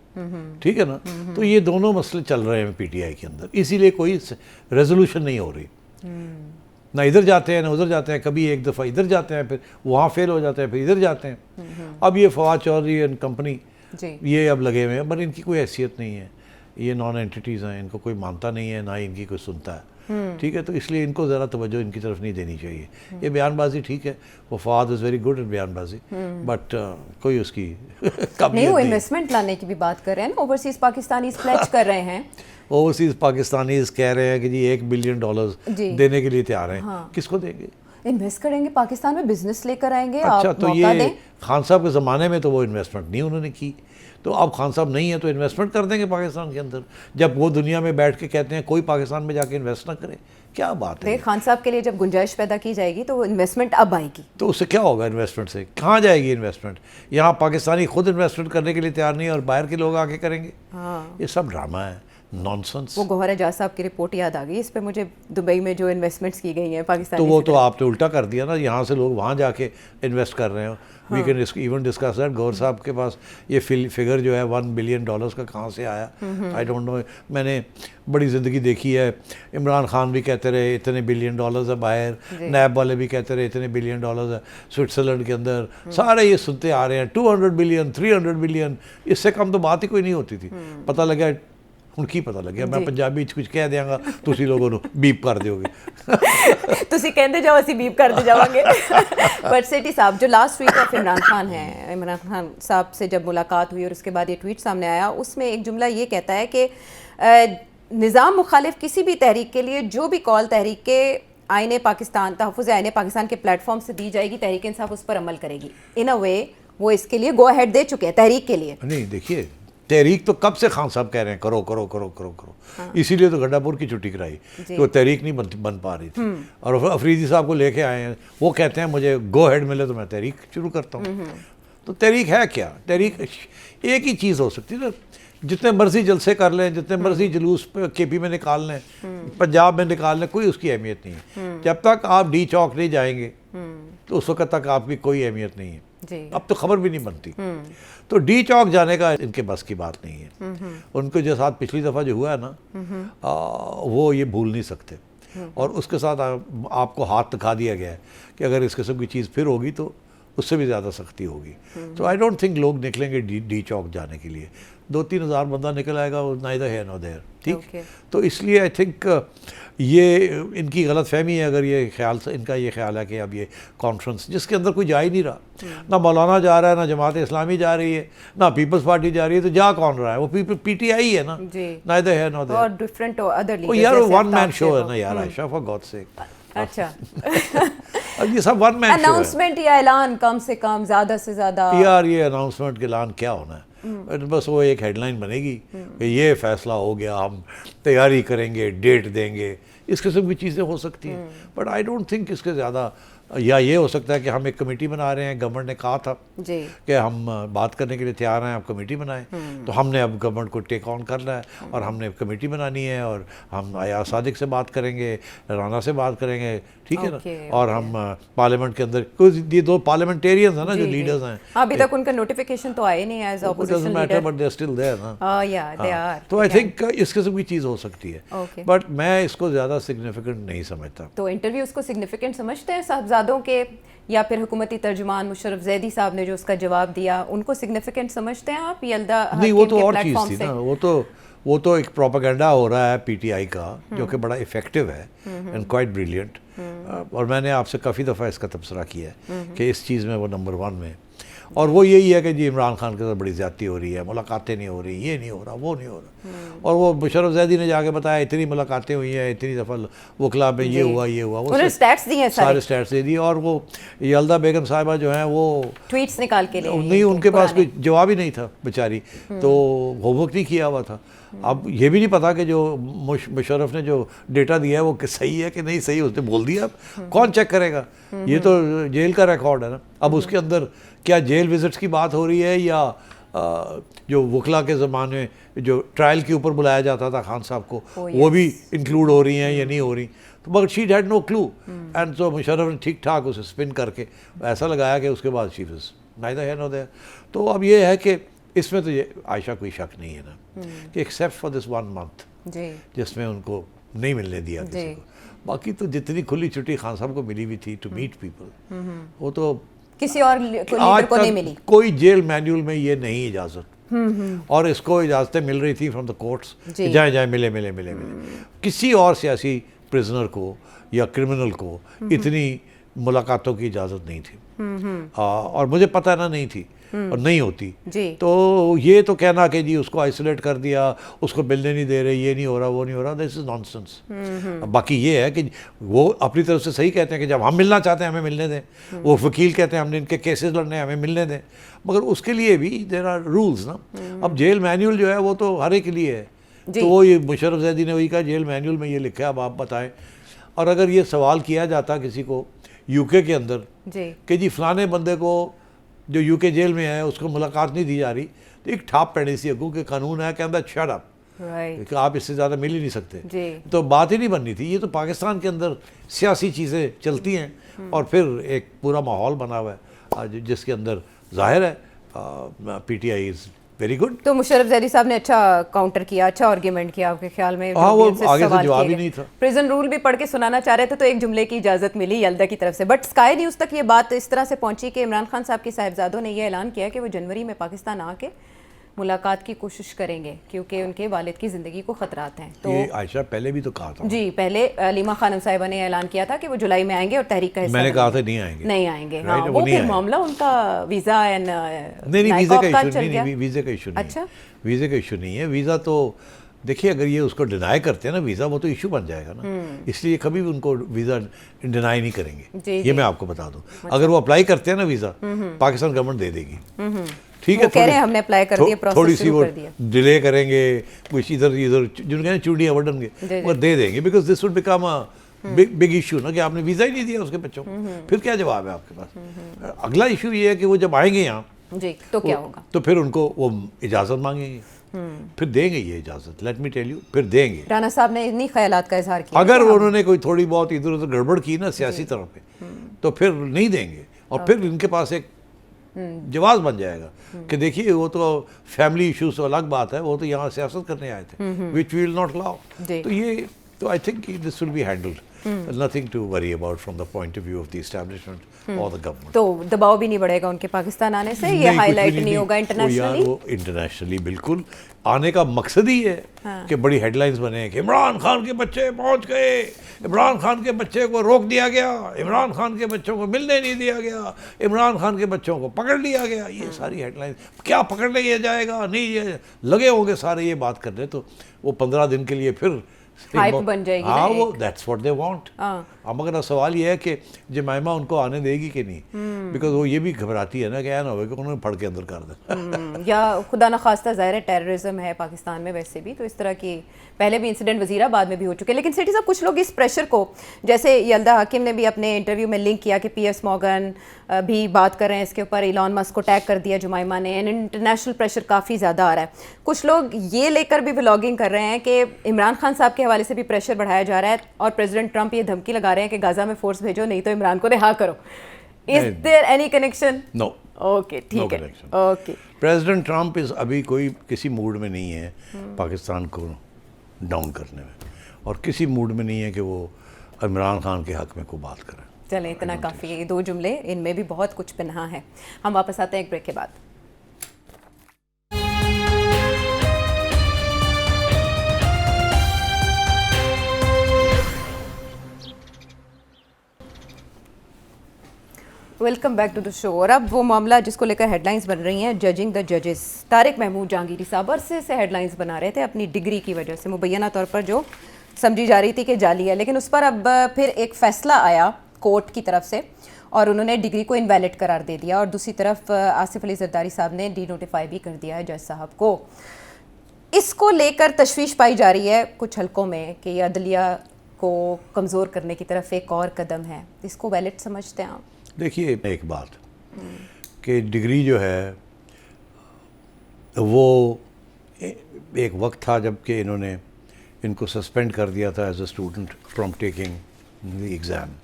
ठीक है ना। तो ये दोनों मसले चल रहे हैं PTI के अंदर, इसीलिए कोई रेजोल्यूशन नहीं हो रही। ना इधर जाते हैं ना उधर जाते हैं, कभी एक दफ़ा इधर जाते हैं, फिर वहाँ फेल हो जाते हैं, फिर इधर जाते हैं। अब ये फवाद चौधरी एंड कंपनी ये अब लगे हुए हैं, बट इनकी कोई हैसियत नहीं है। ये नॉन एंटिटीज़ हैं, इनको कोई मानता नहीं है, ना ही इनकी कोई सुनता है, ठीक है। तो इसलिए इनको ज़रा तवज्जो इनकी तरफ नहीं देनी चाहिए। ये बयानबाजी ठीक है, वो Fawad is very good at बयानबाजी, बट कोई उसकी नहीं, वो इन्वेस्टमेंट लाने की भी बात कर रहे हैं ना, ओवरसीज पाकिस्तानी प्लेज कर रहे हैं। ओवरसीज़ पाकिस्तानीज़ कह रहे हैं कि जी $1 बिलियन देने के लिए तैयार हैं। हाँ। किसको देंगे? इन्वेस्ट करेंगे पाकिस्तान में, बिजनेस लेकर आएंगे। अच्छा, आप तो मौका ये दें। खान साहब के ज़माने में तो वो इन्वेस्टमेंट नहीं उन्होंने की, तो अब खान साहब नहीं है तो इन्वेस्टमेंट कर देंगे पाकिस्तान के अंदर, जब वो दुनिया में बैठ के कहते हैं कोई पाकिस्तान में जाके इन्वेस्ट ना करे। क्या बात है? खान साहब के लिए जब गुंजाइश पैदा की जाएगी तो इन्वेस्टमेंट अब आएगी। तो उससे क्या होगा? इन्वेस्टमेंट से कहाँ जाएगी इन्वेस्टमेंट? यहाँ पाकिस्तानी खुद इन्वेस्टमेंट करने के लिए तैयार नहीं है और बाहर के लोग आके करेंगे। हाँ, ये सब ड्रामा है, नॉनसेंस। वो गौहर एजाज साहब की रिपोर्ट याद आ गई इस पे मुझे, दुबई में जो इन्वेस्टमेंट्स की गई हैं पाकिस्तान। तो वो तो आपने उल्टा कर दिया ना, यहाँ से लोग वहाँ जाके इन्वेस्ट कर रहे हो। We can even discuss that. Gaur साहब के पास ये फिगर जो है $1 बिलियन का कहाँ से आया? I don't know. मैंने बड़ी ज़िंदगी देखी है, इमरान खान भी कहते रहे इतने $1 बिलियन है बाहर, नैब वाले भी कहते रहे इतने $1 बिलियन है स्विट्ज़रलैंड के अंदर, सारे ये सुनते आ रहे हैं 200 बिलियन 300 बिलियन, इससे कम तो बात ही कोई नहीं होती थी। पता लगा उनकी पता लग गया, मैं पंजाबी कुछ कह देंगा तुसी लोगों को बीप कर दोगे। ਤੁਸੀਂ ਕਹਿੰਦੇ ਜਾਓ ਅਸੀਂ बीप करते जाओगे। बट सेठी साहब, जो last tweet of Imran Khan है, इमरान खान साहब से जब मुलाकात हुई और उसके बाद ये ट्वीट सामने आया, उसमें एक जुमला ये कहता है कि निज़ाम मुखालिफ किसी भी तहरीक के लिए जो भी कॉल तहरीक के आईने पाकिस्तान, तहफ़्फ़ुज़ आईने पाकिस्तान के प्लेटफॉर्म से दी जाएगी, तहरीक इंसाफ उस पर अमल करेगी। इन अ वे वो इसके लिए गो अहेड दे चुके हैं तहरीक के लिए। नहीं, देखिए तहरीक तो कब से खान साहब कह रहे हैं करो करो करो करो करो। हाँ। इसीलिए तो गड्ढापुर की छुट्टी कराई कि वो तहरीक नहीं बन पा रही थी, और अफरीदी साहब को लेके आए हैं, वो कहते हैं मुझे गो हेड मिले तो मैं तहरीक शुरू करता हूँ। तो तहरीक है क्या? तहरीक एक ही चीज़ हो सकती है ना, जितने मर्जी जलसे कर लें, जितने मर्जी जुलूस KP में निकाल लें, पंजाब में निकाल लें, कोई उसकी अहमियत नहीं है। जब तक आप डी चौक नहीं जाएंगे तो उस वक्त तक आपकी कोई अहमियत नहीं है। अब तो खबर भी नहीं बनती। तो डी चौक जाने का इनके बस की बात नहीं है। उनको जो साथ पिछली दफ़ा जो हुआ है ना, वो ये भूल नहीं सकते, और उसके साथ आपको हाथ दिखा दिया गया है कि अगर इस किस्म की चीज़ फिर होगी तो उससे भी ज़्यादा सख्ती होगी। तो आई डोंट थिंक लोग निकलेंगे डी चौक जाने के लिए। 2-3 हज़ार बंदा निकल आएगा, वो नाइदर है नो देयर, ठीक। तो इसलिए आई थिंक ये इनकी गलत फहमी है, अगर ये ख्याल इनका ये ख्याल है कि अब ये कॉन्फ्रेंस जिसके अंदर कोई जा ही नहीं रहा, ना मौलाना जा रहा है, ना जमात इस्लामी जा रही है, ना पीपल्स पार्टी जा रही है, तो जा कौन रहा है? वो PTI है ना, नाइदर है नो देयर। और डिफरेंट अदर लीडर्स, यार वन मैन शो है ना यार, आयशा, फॉर गॉड सेक। अच्छा। अब ये सब वन मैन शो है। अनाउंसमेंट या ऐलान कम से कम, ज़्यादा से ज़्यादा। यार ये अनाउंसमेंट के ऐलान क्या होना है? बस वो एक हेडलाइन बनेगी कि ये फैसला हो गया, हम तैयारी करेंगे, डेट देंगे, इस किस्म की चीज़ें हो सकती हैं। बट आई डोंट थिंक इसके ज़्यादा। या ये हो सकता है कि हम एक कमेटी बना रहे हैं, गवर्नमेंट ने कहा था कि हम बात करने के लिए तैयार हैं, आप कमेटी बनाएं, तो हमने अब गवर्नमेंट को टेक ऑन करना है और हमने कमेटी बनानी है, और हम अयाज सादिक से बात करेंगे, राना से बात करेंगे, ठीक है ना, और हम पार्लियामेंट के अंदर, कुछ ये 2 पार्लियामेंटेरियंस हैं ना जो लीडर्स हैं, अभी तक उनका नोटिफिकेशन तो आए नहीं as opposition leader, but they are still there ना। या दे आर। तो आई थिंक इस किस्म की चीज़ हो सकती है, बट मैं इसको ज़्यादा सिग्निफिकेंट नहीं समझता। तो इंटरव्यू उसको सिग्निफिकेंट समझते हैं साहबजादों के, या फिर हुकूमती तर्जुमान मुशर्रफ जैदी साहब ने जो उसका जवाब दिया, उनको सिग्निफिकेंट समझते हैं आप? यल्दा नहीं, वो तो और चीज़ थी ना, वो तो एक प्रोपेगेंडा हो रहा है PTI का, जो कि बड़ा इफेक्टिव है एंड क्वाइट ब्रिलियंट, और मैंने आपसे काफ़ी दफ़ा इसका तबसरा किया है कि इस चीज़ में वो नंबर 1 में, और वो यही है कि जी इमरान खान के साथ बड़ी ज़्यादती हो रही है, मुलाकातें नहीं हो रही, ये नहीं हो रहा, वो नहीं हो रहा, और वो मुशर्रफ ज़ैदी ने जाके बताया इतनी मुलाकातें हुई हैं, इतनी दफ़ा वकला में ये हुआ, वो स्टैट्स दिए, सारे स्टैट्स दे दिए, और वो यल्दा बेगम साहिबा जो हैं वो ट्वीट्स निकाल के लिए नहीं, उनके पास कोई जवाब ही नहीं था बेचारी, तो होमवर्क नहीं किया हुआ था। अब ये भी नहीं पता कि जो मुशर्रफ ने जो डेटा दिया है वो सही है कि नहीं सही, उसने बोल दिया, अब कौन चेक करेगा? ये तो जेल का रिकॉर्ड है ना। अब उसके अंदर क्या जेल विजिट्स की बात हो रही है, या जो वकला के ज़माने में जो ट्रायल के ऊपर बुलाया जाता था खान साहब को, वो भी इंक्लूड हो रही हैं या नहीं हो रही? तो but she had no clue, and तो मुशर्रफ ने ठीक ठाक उसे स्पिन करके ऐसा लगाया कि उसके बाद she was neither here nor there. तो अब ये है कि इसमें तो ये आयशा कोई शक नहीं है ना कि एक्सेप्ट फॉर दिस 1 मंथ जिसमें उनको नहीं मिलने दिया किसी को, बाकी तो जितनी खुली छुट्टी खान साहब को मिली हुई थी टू मीट पीपल, वो तो किसी और लीडर को नहीं मिली। कोई जेल मैनुअल में ये नहीं इजाज़त और इसको इजाज़तें मिल रही थी फ्रॉम द कोर्ट्स, जी। जाए जाए मिले मिले मिले मिले। किसी और सियासी प्रिजनर को या क्रिमिनल को इतनी मुलाकातों की इजाज़त नहीं थी। और मुझे पता ना नहीं थी और नहीं होती। जी। तो ये तो कहना कि जी उसको आइसोलेट कर दिया, उसको मिलने नहीं दे रहे, ये नहीं हो रहा, वो नहीं हो रहा, दिस इज नॉनसेंस। बाकी ये है कि वो अपनी तरफ से सही कहते हैं कि जब हम मिलना चाहते हैं हमें मिलने दें, वो वकील कहते हैं हमने इनके केसेस लड़ने हैं हमें मिलने दें, मगर उसके लिए भी देयर आर रूल्स ना। अब जेल मैनुअल जो है वो तो हर एक के लिए है, तो वो ये मुशर्रफ जैदी ने वही कहा जेल मैनुअल में ये लिखा है, अब आप बताएं। और अगर ये सवाल किया जाता किसी को यूके के अंदर कि जी फलाने बंदे को जो यूके जेल में है उसको मुलाकात नहीं दी जा रही, तो एक ठाप पैनी सी अगू के कानून है कहता शट अप, कि आप इससे ज़्यादा मिल ही नहीं सकते। तो बात ही नहीं बननी थी। ये तो पाकिस्तान के अंदर सियासी चीज़ें चलती हैं और फिर एक पूरा माहौल बना हुआ है जिसके अंदर जाहिर है पीटीआई इज़ वेरी गुड। तो मुशर्रफ जैदी साहब ने अच्छा काउंटर किया, अच्छा आर्ग्यूमेंट किया आपके ख्याल में? हाँ, वो आगे से जवाब ही नहीं था। प्रिजन रूल भी पढ़ के सुनाना चाह रहे थे तो एक जुमले की इजाजत मिली यल्दा की तरफ से, बट स्काई न्यूज़ तक ये बात इस तरह से पहुंची कि इमरान खान साहब के साहिबजादों ने यह ऐलान किया कि वो जनवरी में पाकिस्तान आके मुलाकात की कोशिश करेंगे क्योंकि उनके वालिद की ज़िंदगी को ख़तरात हैं। तो ये आयशा पहले भी तो कहा था। जी, पहले अलीमा खानम साहिबा ने ऐलान किया था कि वो जुलाई में आएंगे और तहरीक का हिस्सा मैंने कहा था नहीं आएंगे। हाँ, वो फिर मामला उनका वीज़ा एंड नहीं, वीज़ा का इशू नहीं, वीज़े का इशू नहीं। अच्छा, वीज़े का इशू नहीं है। वीज़ा तो देखिए अगर ये उसको डिनाई करते हैं ना वीज़ा, वो तो इशू बन जाएगा ना, इसलिए कभी भी उनको वीज़ा डिनाई नहीं करेंगे। ये मैं आपको बता दूं, अगर वो अप्लाई करते हैं ना वीज़ा, पाकिस्तान गवर्नमेंट दे देगी। ठीक है, कह रहे हैं हमने अप्लाई कर दिया, प्रोसेस थोड़ी सी वो कर दिया, डिले करेंगे, कुछ इधर जिनके चूड़ियाँ बढ़ेंगे वो दे देंगे, because this would become a big issue ना कि आपने वीज़ा ही नहीं दिया उसके बच्चों को, फिर क्या जवाब है आपके पास। अगला इशू ये है कि वो जब आएंगे यहाँ जी तो क्या होगा, तो फिर उनको वो इजाज़त मांगेंगे, फिर देंगे ये इजाज़त, लेट मी टेल यू, फिर देंगे। राना साहब ने इन्हीं ख्यालात का इजहार किया। अगर उन्होंने कोई थोड़ी बहुत इधर उधर गड़बड़ की ना सियासी तरफ पे, तो फिर नहीं देंगे और फिर इनके पास एक जवाब बन जाएगा कि देखिए वो तो फैमिली इश्यूज तो अलग बात है, वो तो यहाँ सियासत करने आए थे, which we will not allow. तो ये तो I think this will be handled, nothing to worry about from the point of view of the establishment or the government. तो दबाव भी नहीं बढ़ेगा उनके पाकिस्तान आने से, ये हाईलाइट नहीं होगा इंटरनेशनली। वो इंटरनेशनली बिल्कुल आने का मकसद ही है कि बड़ी हेडलाइंस बने कि इमरान खान के बच्चे पहुंच गए, इमरान खान के बच्चे को रोक दिया गया, इमरान खान के बच्चों को मिलने नहीं दिया गया, इमरान खान के बच्चों को पकड़ लिया गया। ये सारी हेडलाइंस, क्या पकड़ लिया जाएगा नहीं, ये लगे होंगे सारे ये बात करने, तो वो 15 दिन के लिए फिर हाइप बन जाएगी। हाँ, वो दैट्स व्हाट दे वांट। अब मगर सवाल ये है कि जमाइमा उनको आने देगी कि नहीं, बिकॉज वो ये भी घबराती है ना कि ना हो कि उन्होंने फड़ के अंदर कर दे या खुदा न खास्ता ज़ाहिर है टेररिज्म है पाकिस्तान में वैसे भी, तो इस तरह की पहले भी इंसिडेंट वज़ीराबाद में भी हो चुके हैं। लेकिन सिटी साहब कुछ लोग इस प्रेशर को, जैसे यल्दा हकीम ने भी अपने इंटरव्यू में लिंक किया कि पीएस मॉर्गन भी बात कर रहे हैं इसके ऊपर, इलॉन मस्क को टैग कर दिया जुमाइमा ने, एंड इंटरनेशनल प्रेशर काफ़ी ज़्यादा आ रहा है। कुछ लोग ये लेकर भी व्लॉगिंग कर रहे हैं कि इमरान खान साहब के हवाले से भी प्रेशर बढ़ाया जा रहा है और प्रेसिडेंट ट्रंप ये धमकी लगा रहे हैं कि गाजा में फोर्स भेजो नहीं तो इमरान को रिहा करो। Is there any connection? No. Okay, ठीक है, ओके। प्रेसिडेंट ट्रंप इस अभी कोई किसी मूड में नहीं है पाकिस्तान को डाउन करने में, और किसी मूड में नहीं है कि वो इमरान खान के हक में कोई बात करें। चलें, इतना काफ़ी है, ये दो जुमले, इनमें भी बहुत कुछ पन्हा है। हम वापस आते हैं एक ब्रेक के बाद। Welcome back to the show. और अब वो मामला जिसको लेकर हेडलाइंस बन रही हैं, जजिंग द जजेस। तारिक महमूद जहांगीरी साहब अरसे से हेडलाइंस बना रहे थे अपनी डिग्री की वजह से, मुबैना तौर पर जो समझी जा रही थी कि जाली है, लेकिन उस पर अब फिर एक फ़ैसला आया कोर्ट की तरफ से और उन्होंने डिग्री को इनवैलिड करार दे दिया। और दूसरी तरफ आसिफ अली जरदारी साहब ने डी नोटिफाई भी कर दिया है जज साहब को। इसको लेकर तशवीश पाई जा रही है कुछ हलकों में कि ये अदलिया को कमज़ोर करने की तरफ एक और कदम है। इसको वैलिड समझते हैं आप? देखिए एक बात कि डिग्री जो है वो एक वक्त था जबकि इन्होंने इनको सस्पेंड कर दिया था as a student from taking the exam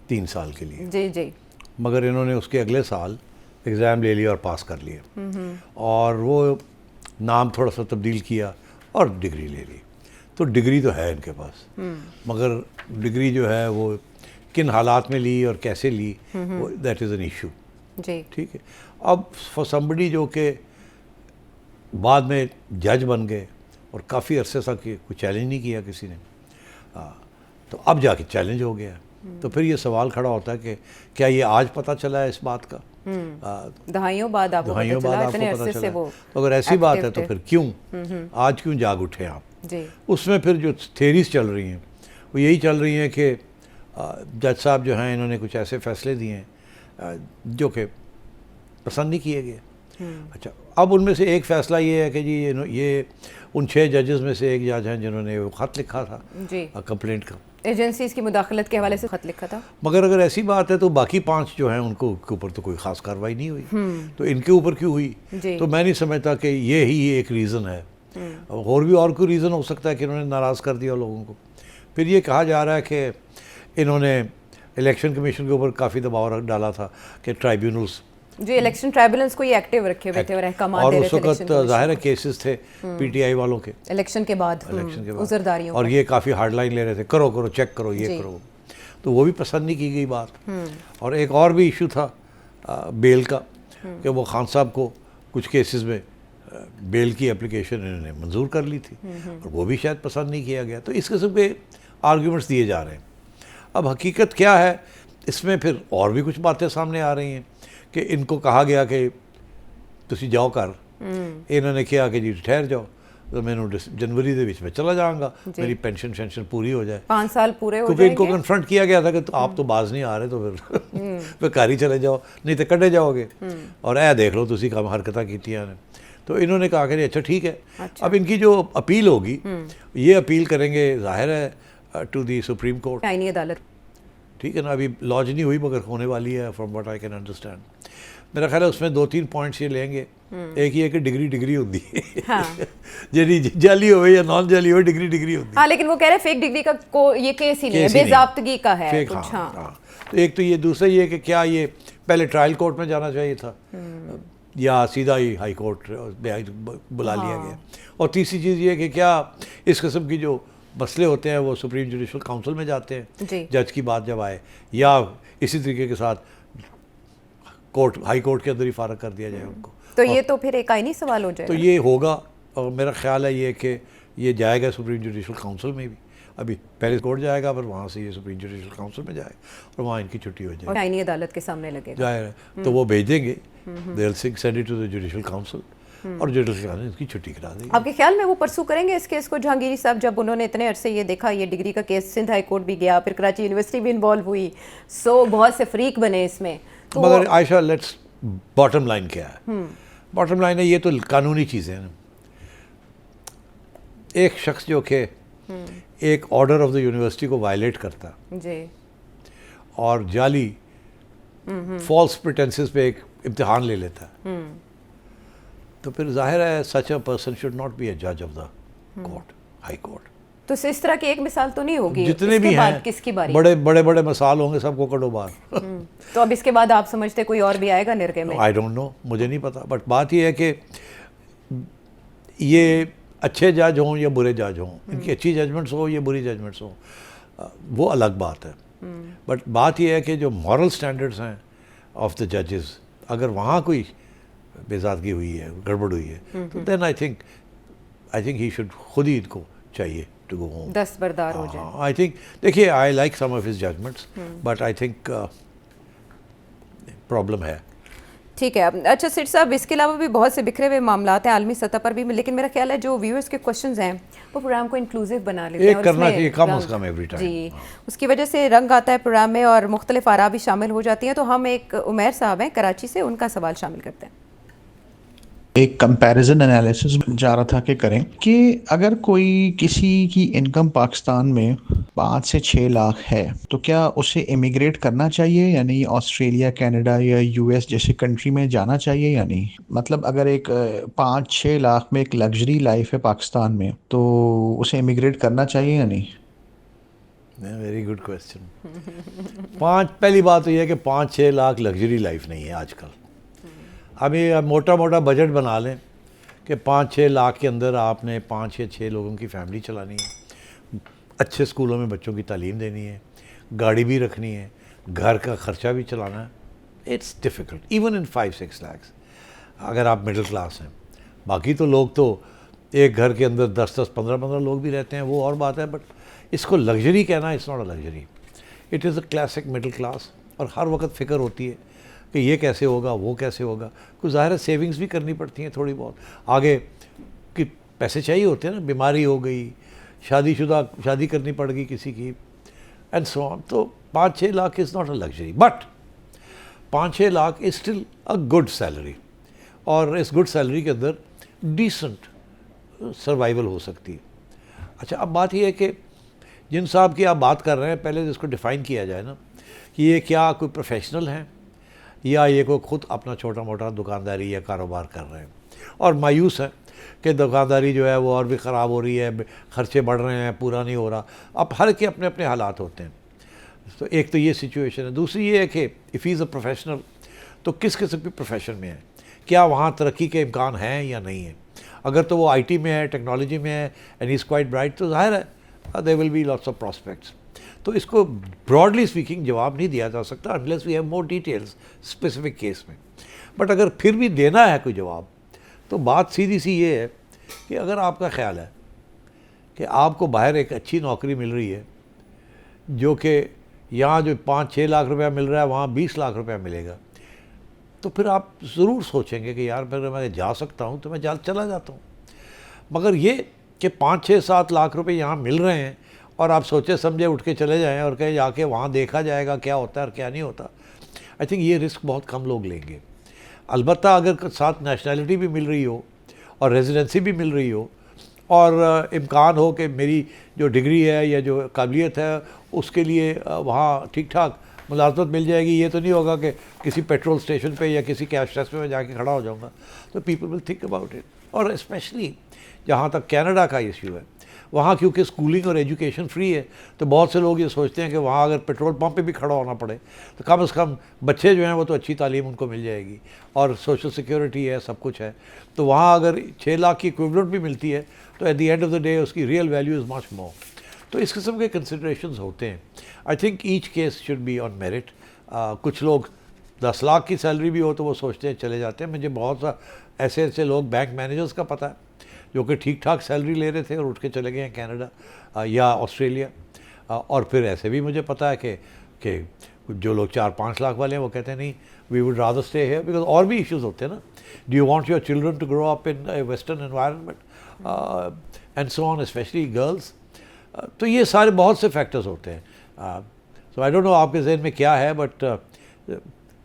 3 साल के लिए। जी जी। मगर इन्होंने उसके अगले साल एग्ज़ाम ले लिया और पास कर लिए और वो नाम थोड़ा सा तब्दील किया और डिग्री ले ली। तो डिग्री तो है इनके पास, मगर डिग्री जो है वो किन हालात में ली और कैसे ली, दैट इज़ एन इशू। जी, ठीक है। अब फॉर समबडी जो कि बाद में जज बन गए और काफ़ी अरसे तक कोई चैलेंज नहीं किया किसी ने। तो अब जाके चैलेंज हो गया। तो फिर ये सवाल खड़ा होता है कि क्या ये आज पता चला है इस बात का? दहाइयों बाद आपको पता चला, इतने अरसे से वो। तो अगर ऐसी बात है तो फिर क्यों आज क्यों जाग उठे आप? जी। उसमें फिर जो थेरीज चल रही हैं वो यही चल रही हैं कि जज साहब जो हैं इन्होंने कुछ ऐसे फैसले दिए हैं जो कि पसंद नहीं किए गए। अच्छा, अब उनमें से एक फ़ैसला ये है कि जी ये उन 6 जजेस में से एक जज हैं जिन्होंने वो ख़त लिखा था जी कंप्लेंट का, एजेंसीज की मुदाखलत के हवाले से खत लिखा था। मगर अगर ऐसी बात है तो बाकी 5 जो हैं उनको के ऊपर तो कोई ख़ास कार्रवाई नहीं हुई, तो इनके ऊपर क्यों हुई? जी। तो मैं नहीं समझता कि ये ही एक रीज़न है। और भी और कोई रीज़न हो सकता है कि इन्होंने नाराज़ कर दिया लोगों को। फिर ये कहा जा रहा है कि इन्होंने इलेक्शन कमीशन के ऊपर काफ़ी दबाव डाला था कि ट्राइब्यूनल्स जो इलेक्शन ट्राइब्यूनल्स को ये एक्टिव रखे हुए थे और अहकाम और दे रहे उस थे वक्त इलेक्शन ज़ाहिर है केसेस थे पीटीआई वालों के इलेक्शन के बाद इलेक्शन के बाद उज़रदारियों और का। ये काफ़ी हार्ड लाइन ले रहे थे, करो करो चेक करो ये जी। करो, तो वो भी पसंद नहीं की गई बात। और एक और भी इशू था बेल का कि वो खान साहब को कुछ केसेस में बेल की एप्लीकेशन इन्होंने मंजूर कर ली थी और वो भी शायद पसंद नहीं किया गया। तो इस किस्म के आर्ग्यूमेंट्स दिए जा रहे हैं। अब हकीकत क्या है इसमें, फिर और भी कुछ बातें सामने आ रही हैं कि इनको कहा गया कि तुसी जाओ कर, इन्होंने किया कि जी ठहर जाओ, तो मैंने जनवरी के विच में चला जाऊँगा, मेरी पेंशन पूरी हो जाए। 5 साल पूरे हो क्योंकि इनको जाएंगे। कन्फ्रंट किया गया था कि तो आप तो बाज नहीं आ रहे, तो फिर घर ही चले जाओ, नहीं तो कटे जाओगे। और ऐ देख लो तुसी काम हरकत कीतियां ने। तो इन्होंने कहा कि अच्छा ठीक है। अब इनकी जो अपील होगी ये अपील करेंगे ज़ाहिर है टू दी सुप्रीम कोर्ट, आईनी अदालत। ठीक है ना। अभी लॉन्च नहीं हुई मगर होने वाली है from what I can understand. मेरा ख्याल है उसमें 2-3 पॉइंट्स ये लेंगे। एक ये कि डिग्री होती है, हाँ। जी जाली हो या नॉन जाली हो, डिग्री होती है। हाँ, लेकिन वो कह रहे फेक डिग्री का ये केस ही नहीं है, केस ही नहीं। बेज़ाब्तगी का है फेक, कुछ। हाँ, हाँ। तो एक तो ये, दूसरा ये कि क्या ये पहले ट्रायल कोर्ट में जाना चाहिए था या सीधा ही हाई कोर्ट बुला लिया गया। और तीसरी चीज़ ये कि क्या इस किस्म की जो मसले होते हैं वो सुप्रीम जुडिशल काउंसिल में जाते हैं जज की बात जब आए, या इसी तरीके के साथ कोर्ट हाई कोर्ट के अंदर ही फारग कर दिया जाए उनको। तो ये तो फिर एक आईनी सवाल हो जाएगा। तो ये होगा और मेरा ख्याल है ये कि ये जाएगा सुप्रीम जुडिशल काउंसिल में भी। अभी पहले कोर्ट जाएगा फिर वहाँ से ये सुप्रीम जुडिशल काउंसिल में जाएगा और वहाँ इनकी छुट्टी हो जाएगी, आईनी अदालत के सामने लगेगा जाए तो वो भेज देंगे, they will send it to the judicial council और जुडिशल काउंसिल इसकी छुट्टी करा देगी। आपके ख्याल में वो परसू करेंगे इस केस को? जहांगीरी साहब, जब उन्होंने इतने अरसे ये देखा, ये डिग्री का केस सिंध हाई कोर्ट भी गया, फिर कराची यूनिवर्सिटी भी इन्वॉल्व हुई, सो बहुत से फ्रीक बने इसमें, तो मगर आयशा लेट्स बॉटम लाइन क्या है? बॉटम लाइन है ये तो कानूनी चीज़ें हैं। एक शख्स जो कि एक ऑर्डर ऑफ द यूनिवर्सिटी को वायलेट करता जी और जाली फॉल्स प्रिटेंसेस पे एक इम्तिहान ले लेता है, तो फिर जाहिर है such a person should not be a जज of the court, high court. तो इस तरह की एक मिसाल तो नहीं होगी, जितने इसके भी बाद हैं किसकी बारी? बड़े मसाल होंगे, सबको कड़ो बार। तो अब इसके बाद आप समझते कोई और भी आएगा निर्गे में? आई डोंट नो, मुझे नहीं पता, बट बात ये है कि ये अच्छे जज हों या बुरे जज हों, इनकी अच्छी जजमेंट्स हो या बुरी जजमेंट्स हो, वो अलग बात है। बट बात ये है कि जो मॉरल स्टैंडर्ड्स हैं ऑफ द जजेस, अगर वहाँ कोई बेज़ादगी हुई है, गड़बड़ हुई है, तो then I think he should खुद ही इनको चाहिए टू गो होम, दस्तबरदार हो जाए। आई थिंक देखिए I like some of his judgements but I think problem है। ठीक है। अच्छा सिट साहब, इसके अलावा भी बहुत से बिखरे हुए मामलात हैं आलमी सतह पर भी, लेकिन मेरा ख्याल है जो व्यूअर्स के क्वेश्चंस हैं वो प्रोग्राम को इंक्लूसिव बना लेते हैं एक और करना उसमें चाहिए कम रंग- से कम एवरी टाइम। जी, उसकी वजह से रंग आता है प्रोग्राम में और मुख्तलिफ आरा भी शामिल हो जाती हैं। तो हम एक उमैर साहब हैं कराची से, उनका सवाल शामिल करते हैं। एक कंपैरिजन एनालिसिस जा रहा था कि करें कि अगर कोई किसी की इनकम पाकिस्तान में 5 से 6 लाख है तो क्या उसे इमिग्रेट करना चाहिए, यानी ऑस्ट्रेलिया, कनाडा या यूएस जैसे कंट्री में जाना चाहिए या नहीं? मतलब अगर एक 5-6 लाख में एक लग्जरी लाइफ है पाकिस्तान में तो उसे इमिग्रेट करना चाहिए या नहीं? Very good question. पहली बात तो यह है कि 5-6 लाख लग्जरी लाइफ नहीं है आजकल। अभी मोटा बजट बना लें कि 5-6 लाख के अंदर आपने 5 या 6 लोगों की फैमिली चलानी है, अच्छे स्कूलों में बच्चों की तालीम देनी है, गाड़ी भी रखनी है, घर का ख़र्चा भी चलाना है। It's difficult even in 5-6 lakh अगर आप मिडिल क्लास हैं। बाकी तो लोग तो एक घर के अंदर 10-10, 15-15 लोग भी रहते हैं, वो और बात है, बट इसको लग्जरी कहना it's not a luxury, it is a classic middle class. और हर वक्त फ़िक्र होती है कि ये कैसे होगा, वो कैसे होगा। कुछ ज़ाहिर है सेविंग्स भी करनी पड़ती हैं थोड़ी बहुत, आगे कि पैसे चाहिए होते हैं ना, बीमारी हो गई, शादी करनी पड़ गई किसी की, एंड सो ऑन। तो 5-6 lakh is not a luxury, but 5-6 lakh is still a good salary, और इस गुड सैलरी के अंदर डिसेंट सर्वाइवल हो सकती है। अच्छा, अब बात यह है कि जिन साहब की आप बात कर रहे हैं, पहले तो इसको डिफ़ाइन किया जाए ना कि ये क्या कोई प्रोफेशनल हैं या ये कोई ख़ुद अपना छोटा मोटा दुकानदारी या कारोबार कर रहे हैं, और मायूस है कि दुकानदारी जो है वो और भी ख़राब हो रही है, खर्चे बढ़ रहे हैं, पूरा नहीं हो रहा। अब हर के अपने अपने हालात होते हैं। तो एक तो ये सिचुएशन है। दूसरी ये है कि इफ़ इज़ अ प्रोफेशनल, तो किस किस्म के प्रोफेशन में है, क्या वहाँ तरक्की के इम्कान हैं या नहीं है। अगर तो वो IT में है, टेक्नोलॉजी में है, एंड इज़ क्वाइट ब्राइट, तो ज़ाहिर है there will be lots of prospects. तो इसको ब्रॉडली स्पीकिंग जवाब नहीं दिया जा सकता unless we have more details specific case में। बट अगर फिर भी देना है कोई जवाब, तो बात सीधी सी ये है कि अगर आपका ख्याल है कि आपको बाहर एक अच्छी नौकरी मिल रही है, जो कि यहाँ जो 5-6 लाख रुपया मिल रहा है वहाँ 20 लाख रुपया मिलेगा, तो फिर आप ज़रूर सोचेंगे कि यार अगर मैं जा सकता हूँ तो मैं चला जाता हूँ। मगर ये कि 5-6-7 लाख रुपए यहाँ मिल रहे हैं और आप सोचे समझे उठ के चले जाएं और कहें जाके वहाँ देखा जाएगा क्या होता है और क्या नहीं होता, आई थिंक ये रिस्क बहुत कम लोग लेंगे। अलबत्ता अगर साथ नेशनैलिटी भी मिल रही हो और रेजिडेंसी भी मिल रही हो और इम्कान हो कि मेरी जो डिग्री है या जो काबिलियत है उसके लिए वहाँ ठीक ठाक मुलाजमत मिल जाएगी, ये तो नहीं होगा कि किसी पेट्रोल स्टेशन पे या किसी कैश डेस्क पे मैं जाके खड़ा हो जाऊँगा, तो people will think about it. और स्पेशली जहाँ तक कनाडा का इशू है, वहाँ क्योंकि स्कूलिंग और एजुकेशन फ्री है, तो बहुत से लोग ये सोचते हैं कि वहाँ अगर पेट्रोल पंप पे भी खड़ा होना पड़े तो कम से कम बच्चे जो हैं वो तो अच्छी तालीम उनको मिल जाएगी और सोशल सिक्योरिटी है, सब कुछ है। तो वहाँ अगर 6 लाख की इक्विवेलेंट भी मिलती है तो at the end of the day उसकी real value is much more. तो इस किस्म के कंसिडरेशंस होते हैं। I think each case should be on merit. कुछ लोग 10 लाख की सैलरी भी हो तो वो सोचते हैं चले जाते हैं। मुझे बहुत सा ऐसे लोग बैंक मैनेजर्स का पता है जो कि ठीक ठाक सैलरी ले रहे थे और उठ के चले गए हैं कनाडा या ऑस्ट्रेलिया। और फिर ऐसे भी मुझे पता है कि जो लोग 4-5 लाख वाले हैं वो कहते हैं नहीं, we would rather stay here, because और भी इश्यूज होते हैं ना। Do you want your children to grow up in western environment and so on, specially girls. तो ये सारे बहुत से फैक्टर्स होते हैं। सो आई डोंट नो आपके जहन में क्या है, बट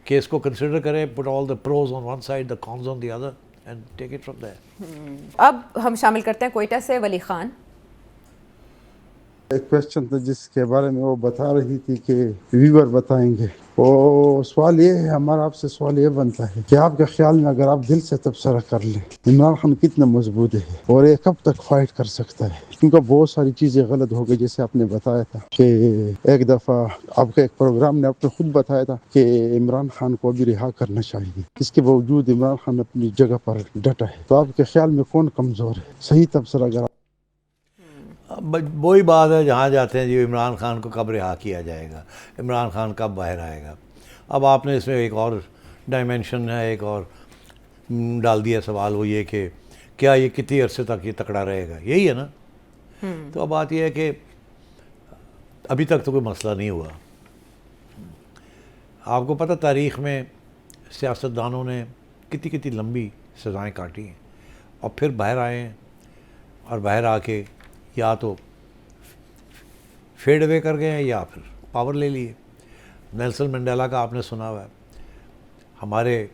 केस को कंसिडर करें, put all the pros on one side, the cons on the other, and take it from there. अब हम शामिल करते हैं कोयटा से वली खान। एक क्वेश्चन था जिसके बारे में वो बता रही थी कि व्यूअर बताएंगे। वो सवाल ये है, हमारा आपसे सवाल ये बनता है कि आपके ख्याल में अगर आप दिल से तबसरा कर लें, इमरान खान कितना मजबूत है और ये कब तक फाइट कर सकता है? क्योंकि बहुत सारी चीज़ें गलत हो गई, जैसे आपने बताया था कि एक दफ़ा आपके एक प्रोग्राम ने आपने खुद बताया था कि इमरान खान को अभी रिहा करना चाहिए, इसके बावजूद इमरान खान अपनी जगह पर डटा है। तो आपके ख्याल में कौन कमज़ोर है? सही तबसरा अगर वही बात है जहाँ जाते हैं जी, इमरान खान को कब रिहा किया जाएगा, इमरान खान कब बाहर आएगा। अब आपने इसमें एक और डायमेंशन है, एक और डाल दिया सवाल, वो ये कि क्या ये कितनी अरसे तक ये तकड़ा रहेगा, यही है ना। तो अब बात यह है कि अभी तक तो कोई मसला नहीं हुआ। आपको पता तारीख़ में सियासतदानों ने कितनी कितनी लंबी सज़ाएँ काटी हैं और फिर बाहर आए हैं, और बाहर आके या तो फेड अवे कर गए हैं या फिर पावर ले लिए। नेल्सन मंडेला का आपने सुना हुआ है, हमारे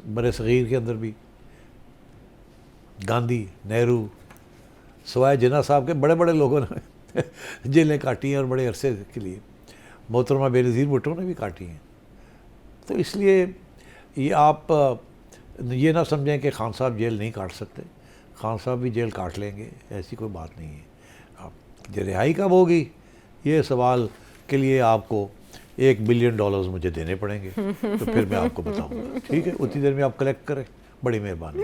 बड़े सग़ीर के अंदर भी गांधी, नेहरू, सवाए जिन्ना साहब के बड़े बड़े लोगों ने जेलें काटी हैं और बड़े अरसे के लिए। मोहतरमा बेनज़ीर भुट्टो ने भी काटी हैं। तो इसलिए ये आप ये ना समझें कि खान साहब जेल नहीं काट सकते, खान साहब भी जेल काट लेंगे, ऐसी कोई बात नहीं है। आप रिहाई कब होगी, ये सवाल के लिए आपको $1 बिलियन मुझे देने पड़ेंगे, तो फिर मैं आपको बताऊंगा। ठीक है, उतनी देर में आप कलेक्ट करें, बड़ी मेहरबानी।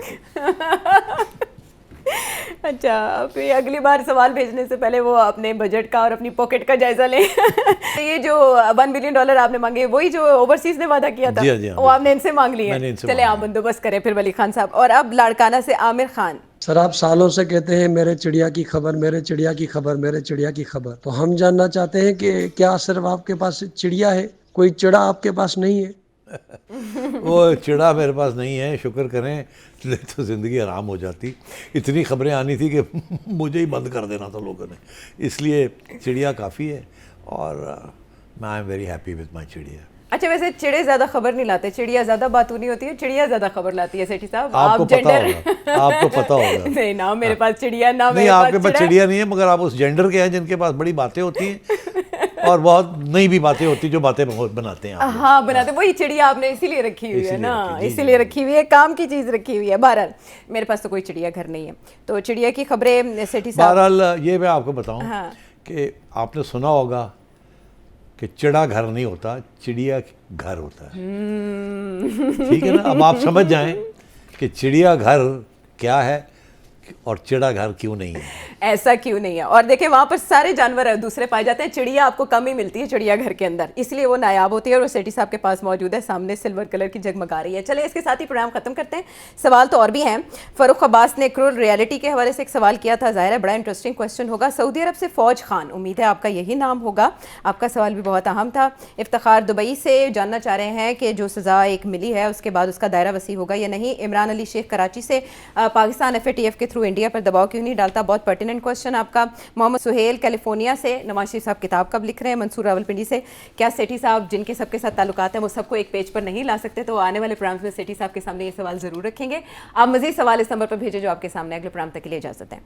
अच्छा, फिर अगली बार सवाल भेजने से पहले वो अपने बजट का और अपनी पॉकेट का जायजा लें। ये जो $1 बिलियन आपने मांगे, वही जो ओवरसीज ने वादा किया था, जी हाँ, जी हाँ, वो आपने इनसे मांग लिया। मैंने इनसे चले आप बंदोबस्त करें फिर वली खान साहब। और अब लाड़काना से आमिर खान। सर, आप सालों से कहते हैं मेरे चिड़िया की खबर, मेरे चिड़िया की खबर, मेरे चिड़िया की खबर। तो हम जानना चाहते हैं कि क्या सिर्फ आपके पास चिड़िया है, कोई चिड़ा आपके पास नहीं है? वो चिड़ा मेरे पास नहीं है, शुक्र करें, नहीं तो ज़िंदगी आराम हो जाती। इतनी खबरें आनी थी कि मुझे ही बंद कर देना था लोगों ने, इसलिए चिड़िया काफ़ी है और I am very happy with my चिड़िया। अच्छा, वैसे चिड़े ज्यादा खबर नहीं लाते, चिड़िया ज्यादा बातूनी होती है, चिड़िया ज्यादा खबर लाती है। सेठी साहब, आपको आप पता जेंडर होगा, आपको पता होगा। नहीं ना, मेरे पास चिड़िया ना, नहीं, मेरे आपके पास चिड़ा। चिड़िया नहीं है, मगर आप उस जेंडर के हैं जिनके पास बड़ी बातें होती हैं और बहुत नई भी बातें होती हैं जो बातें बनाते हैं आप लोग। हाँ, बनाते, वही चिड़िया आपने इसीलिए रखी हुई है ना, इसीलिए रखी हुई है, काम की चीज रखी हुई है। बहरहाल मेरे पास तो कोई चिड़िया घर नहीं है, तो चिड़िया की खबरें सेठी साहब। बहरहाल ये मैं आपको बताऊं हाँ। कि आपने सुना होगा कि चिड़ा घर नहीं होता, चिड़िया घर होता है। ठीक है ना, अब आप समझ जाएं कि चिड़िया घर क्या है और चिड़ा घर क्यों नहीं है। ऐसा क्यों नहीं है? और देखें, वहां पर सारे जानवर दूसरे पाए जाते हैं, चिड़िया आपको कम ही मिलती है चिड़िया घर के अंदर, इसलिए वो नायाब होती है। और वो सेठी साहब के पास मौजूद है, सामने सिल्वर कलर की जगमगा रही है। चले इसके साथ ही प्रोग्राम खत्म करते हैं। सवाल तो और भी हैं। फरूख अब्बास ने क्रूर रियलिटी के हवाले से एक सवाल किया था, जाहिर है बड़ा इंटरेस्टिंग क्वेश्चन होगा। सऊदी अरब से फौज खान, उम्मीद है आपका यही नाम होगा, आपका सवाल भी बहुत अहम था। इफ्तिखार दुबई से जानना चाह रहे हैं कि जो सज़ा एक मिली है उसके बाद उसका दायरा वसी होगा या नहीं। इमरान अली शेख कराची से, पाकिस्तान FATF के थ्रू इंडिया पर दबाव क्यों नहीं डालता, बहुत पर्टिनेंट क्वेश्चन आपका। मोहम्मद सुहेल कैलिफोर्निया से, नवाज शरीफ साहब किताब कब लिख रहे हैं। मंसूर रावलपिंडी से, क्या सेठी साहब जिनके सबके साथ ताल्लुकात हैं वो सबको एक पेज पर नहीं ला सकते, तो आने वाले प्रोग्राम्स में सेठी साहब के सामने ये सवाल ज़रूर रखेंगे। आप मज़ीद सवाल इस नंबर पर भेजें जो आपके सामने। अगले प्रोग्राम तक के लिए इजाज़त है।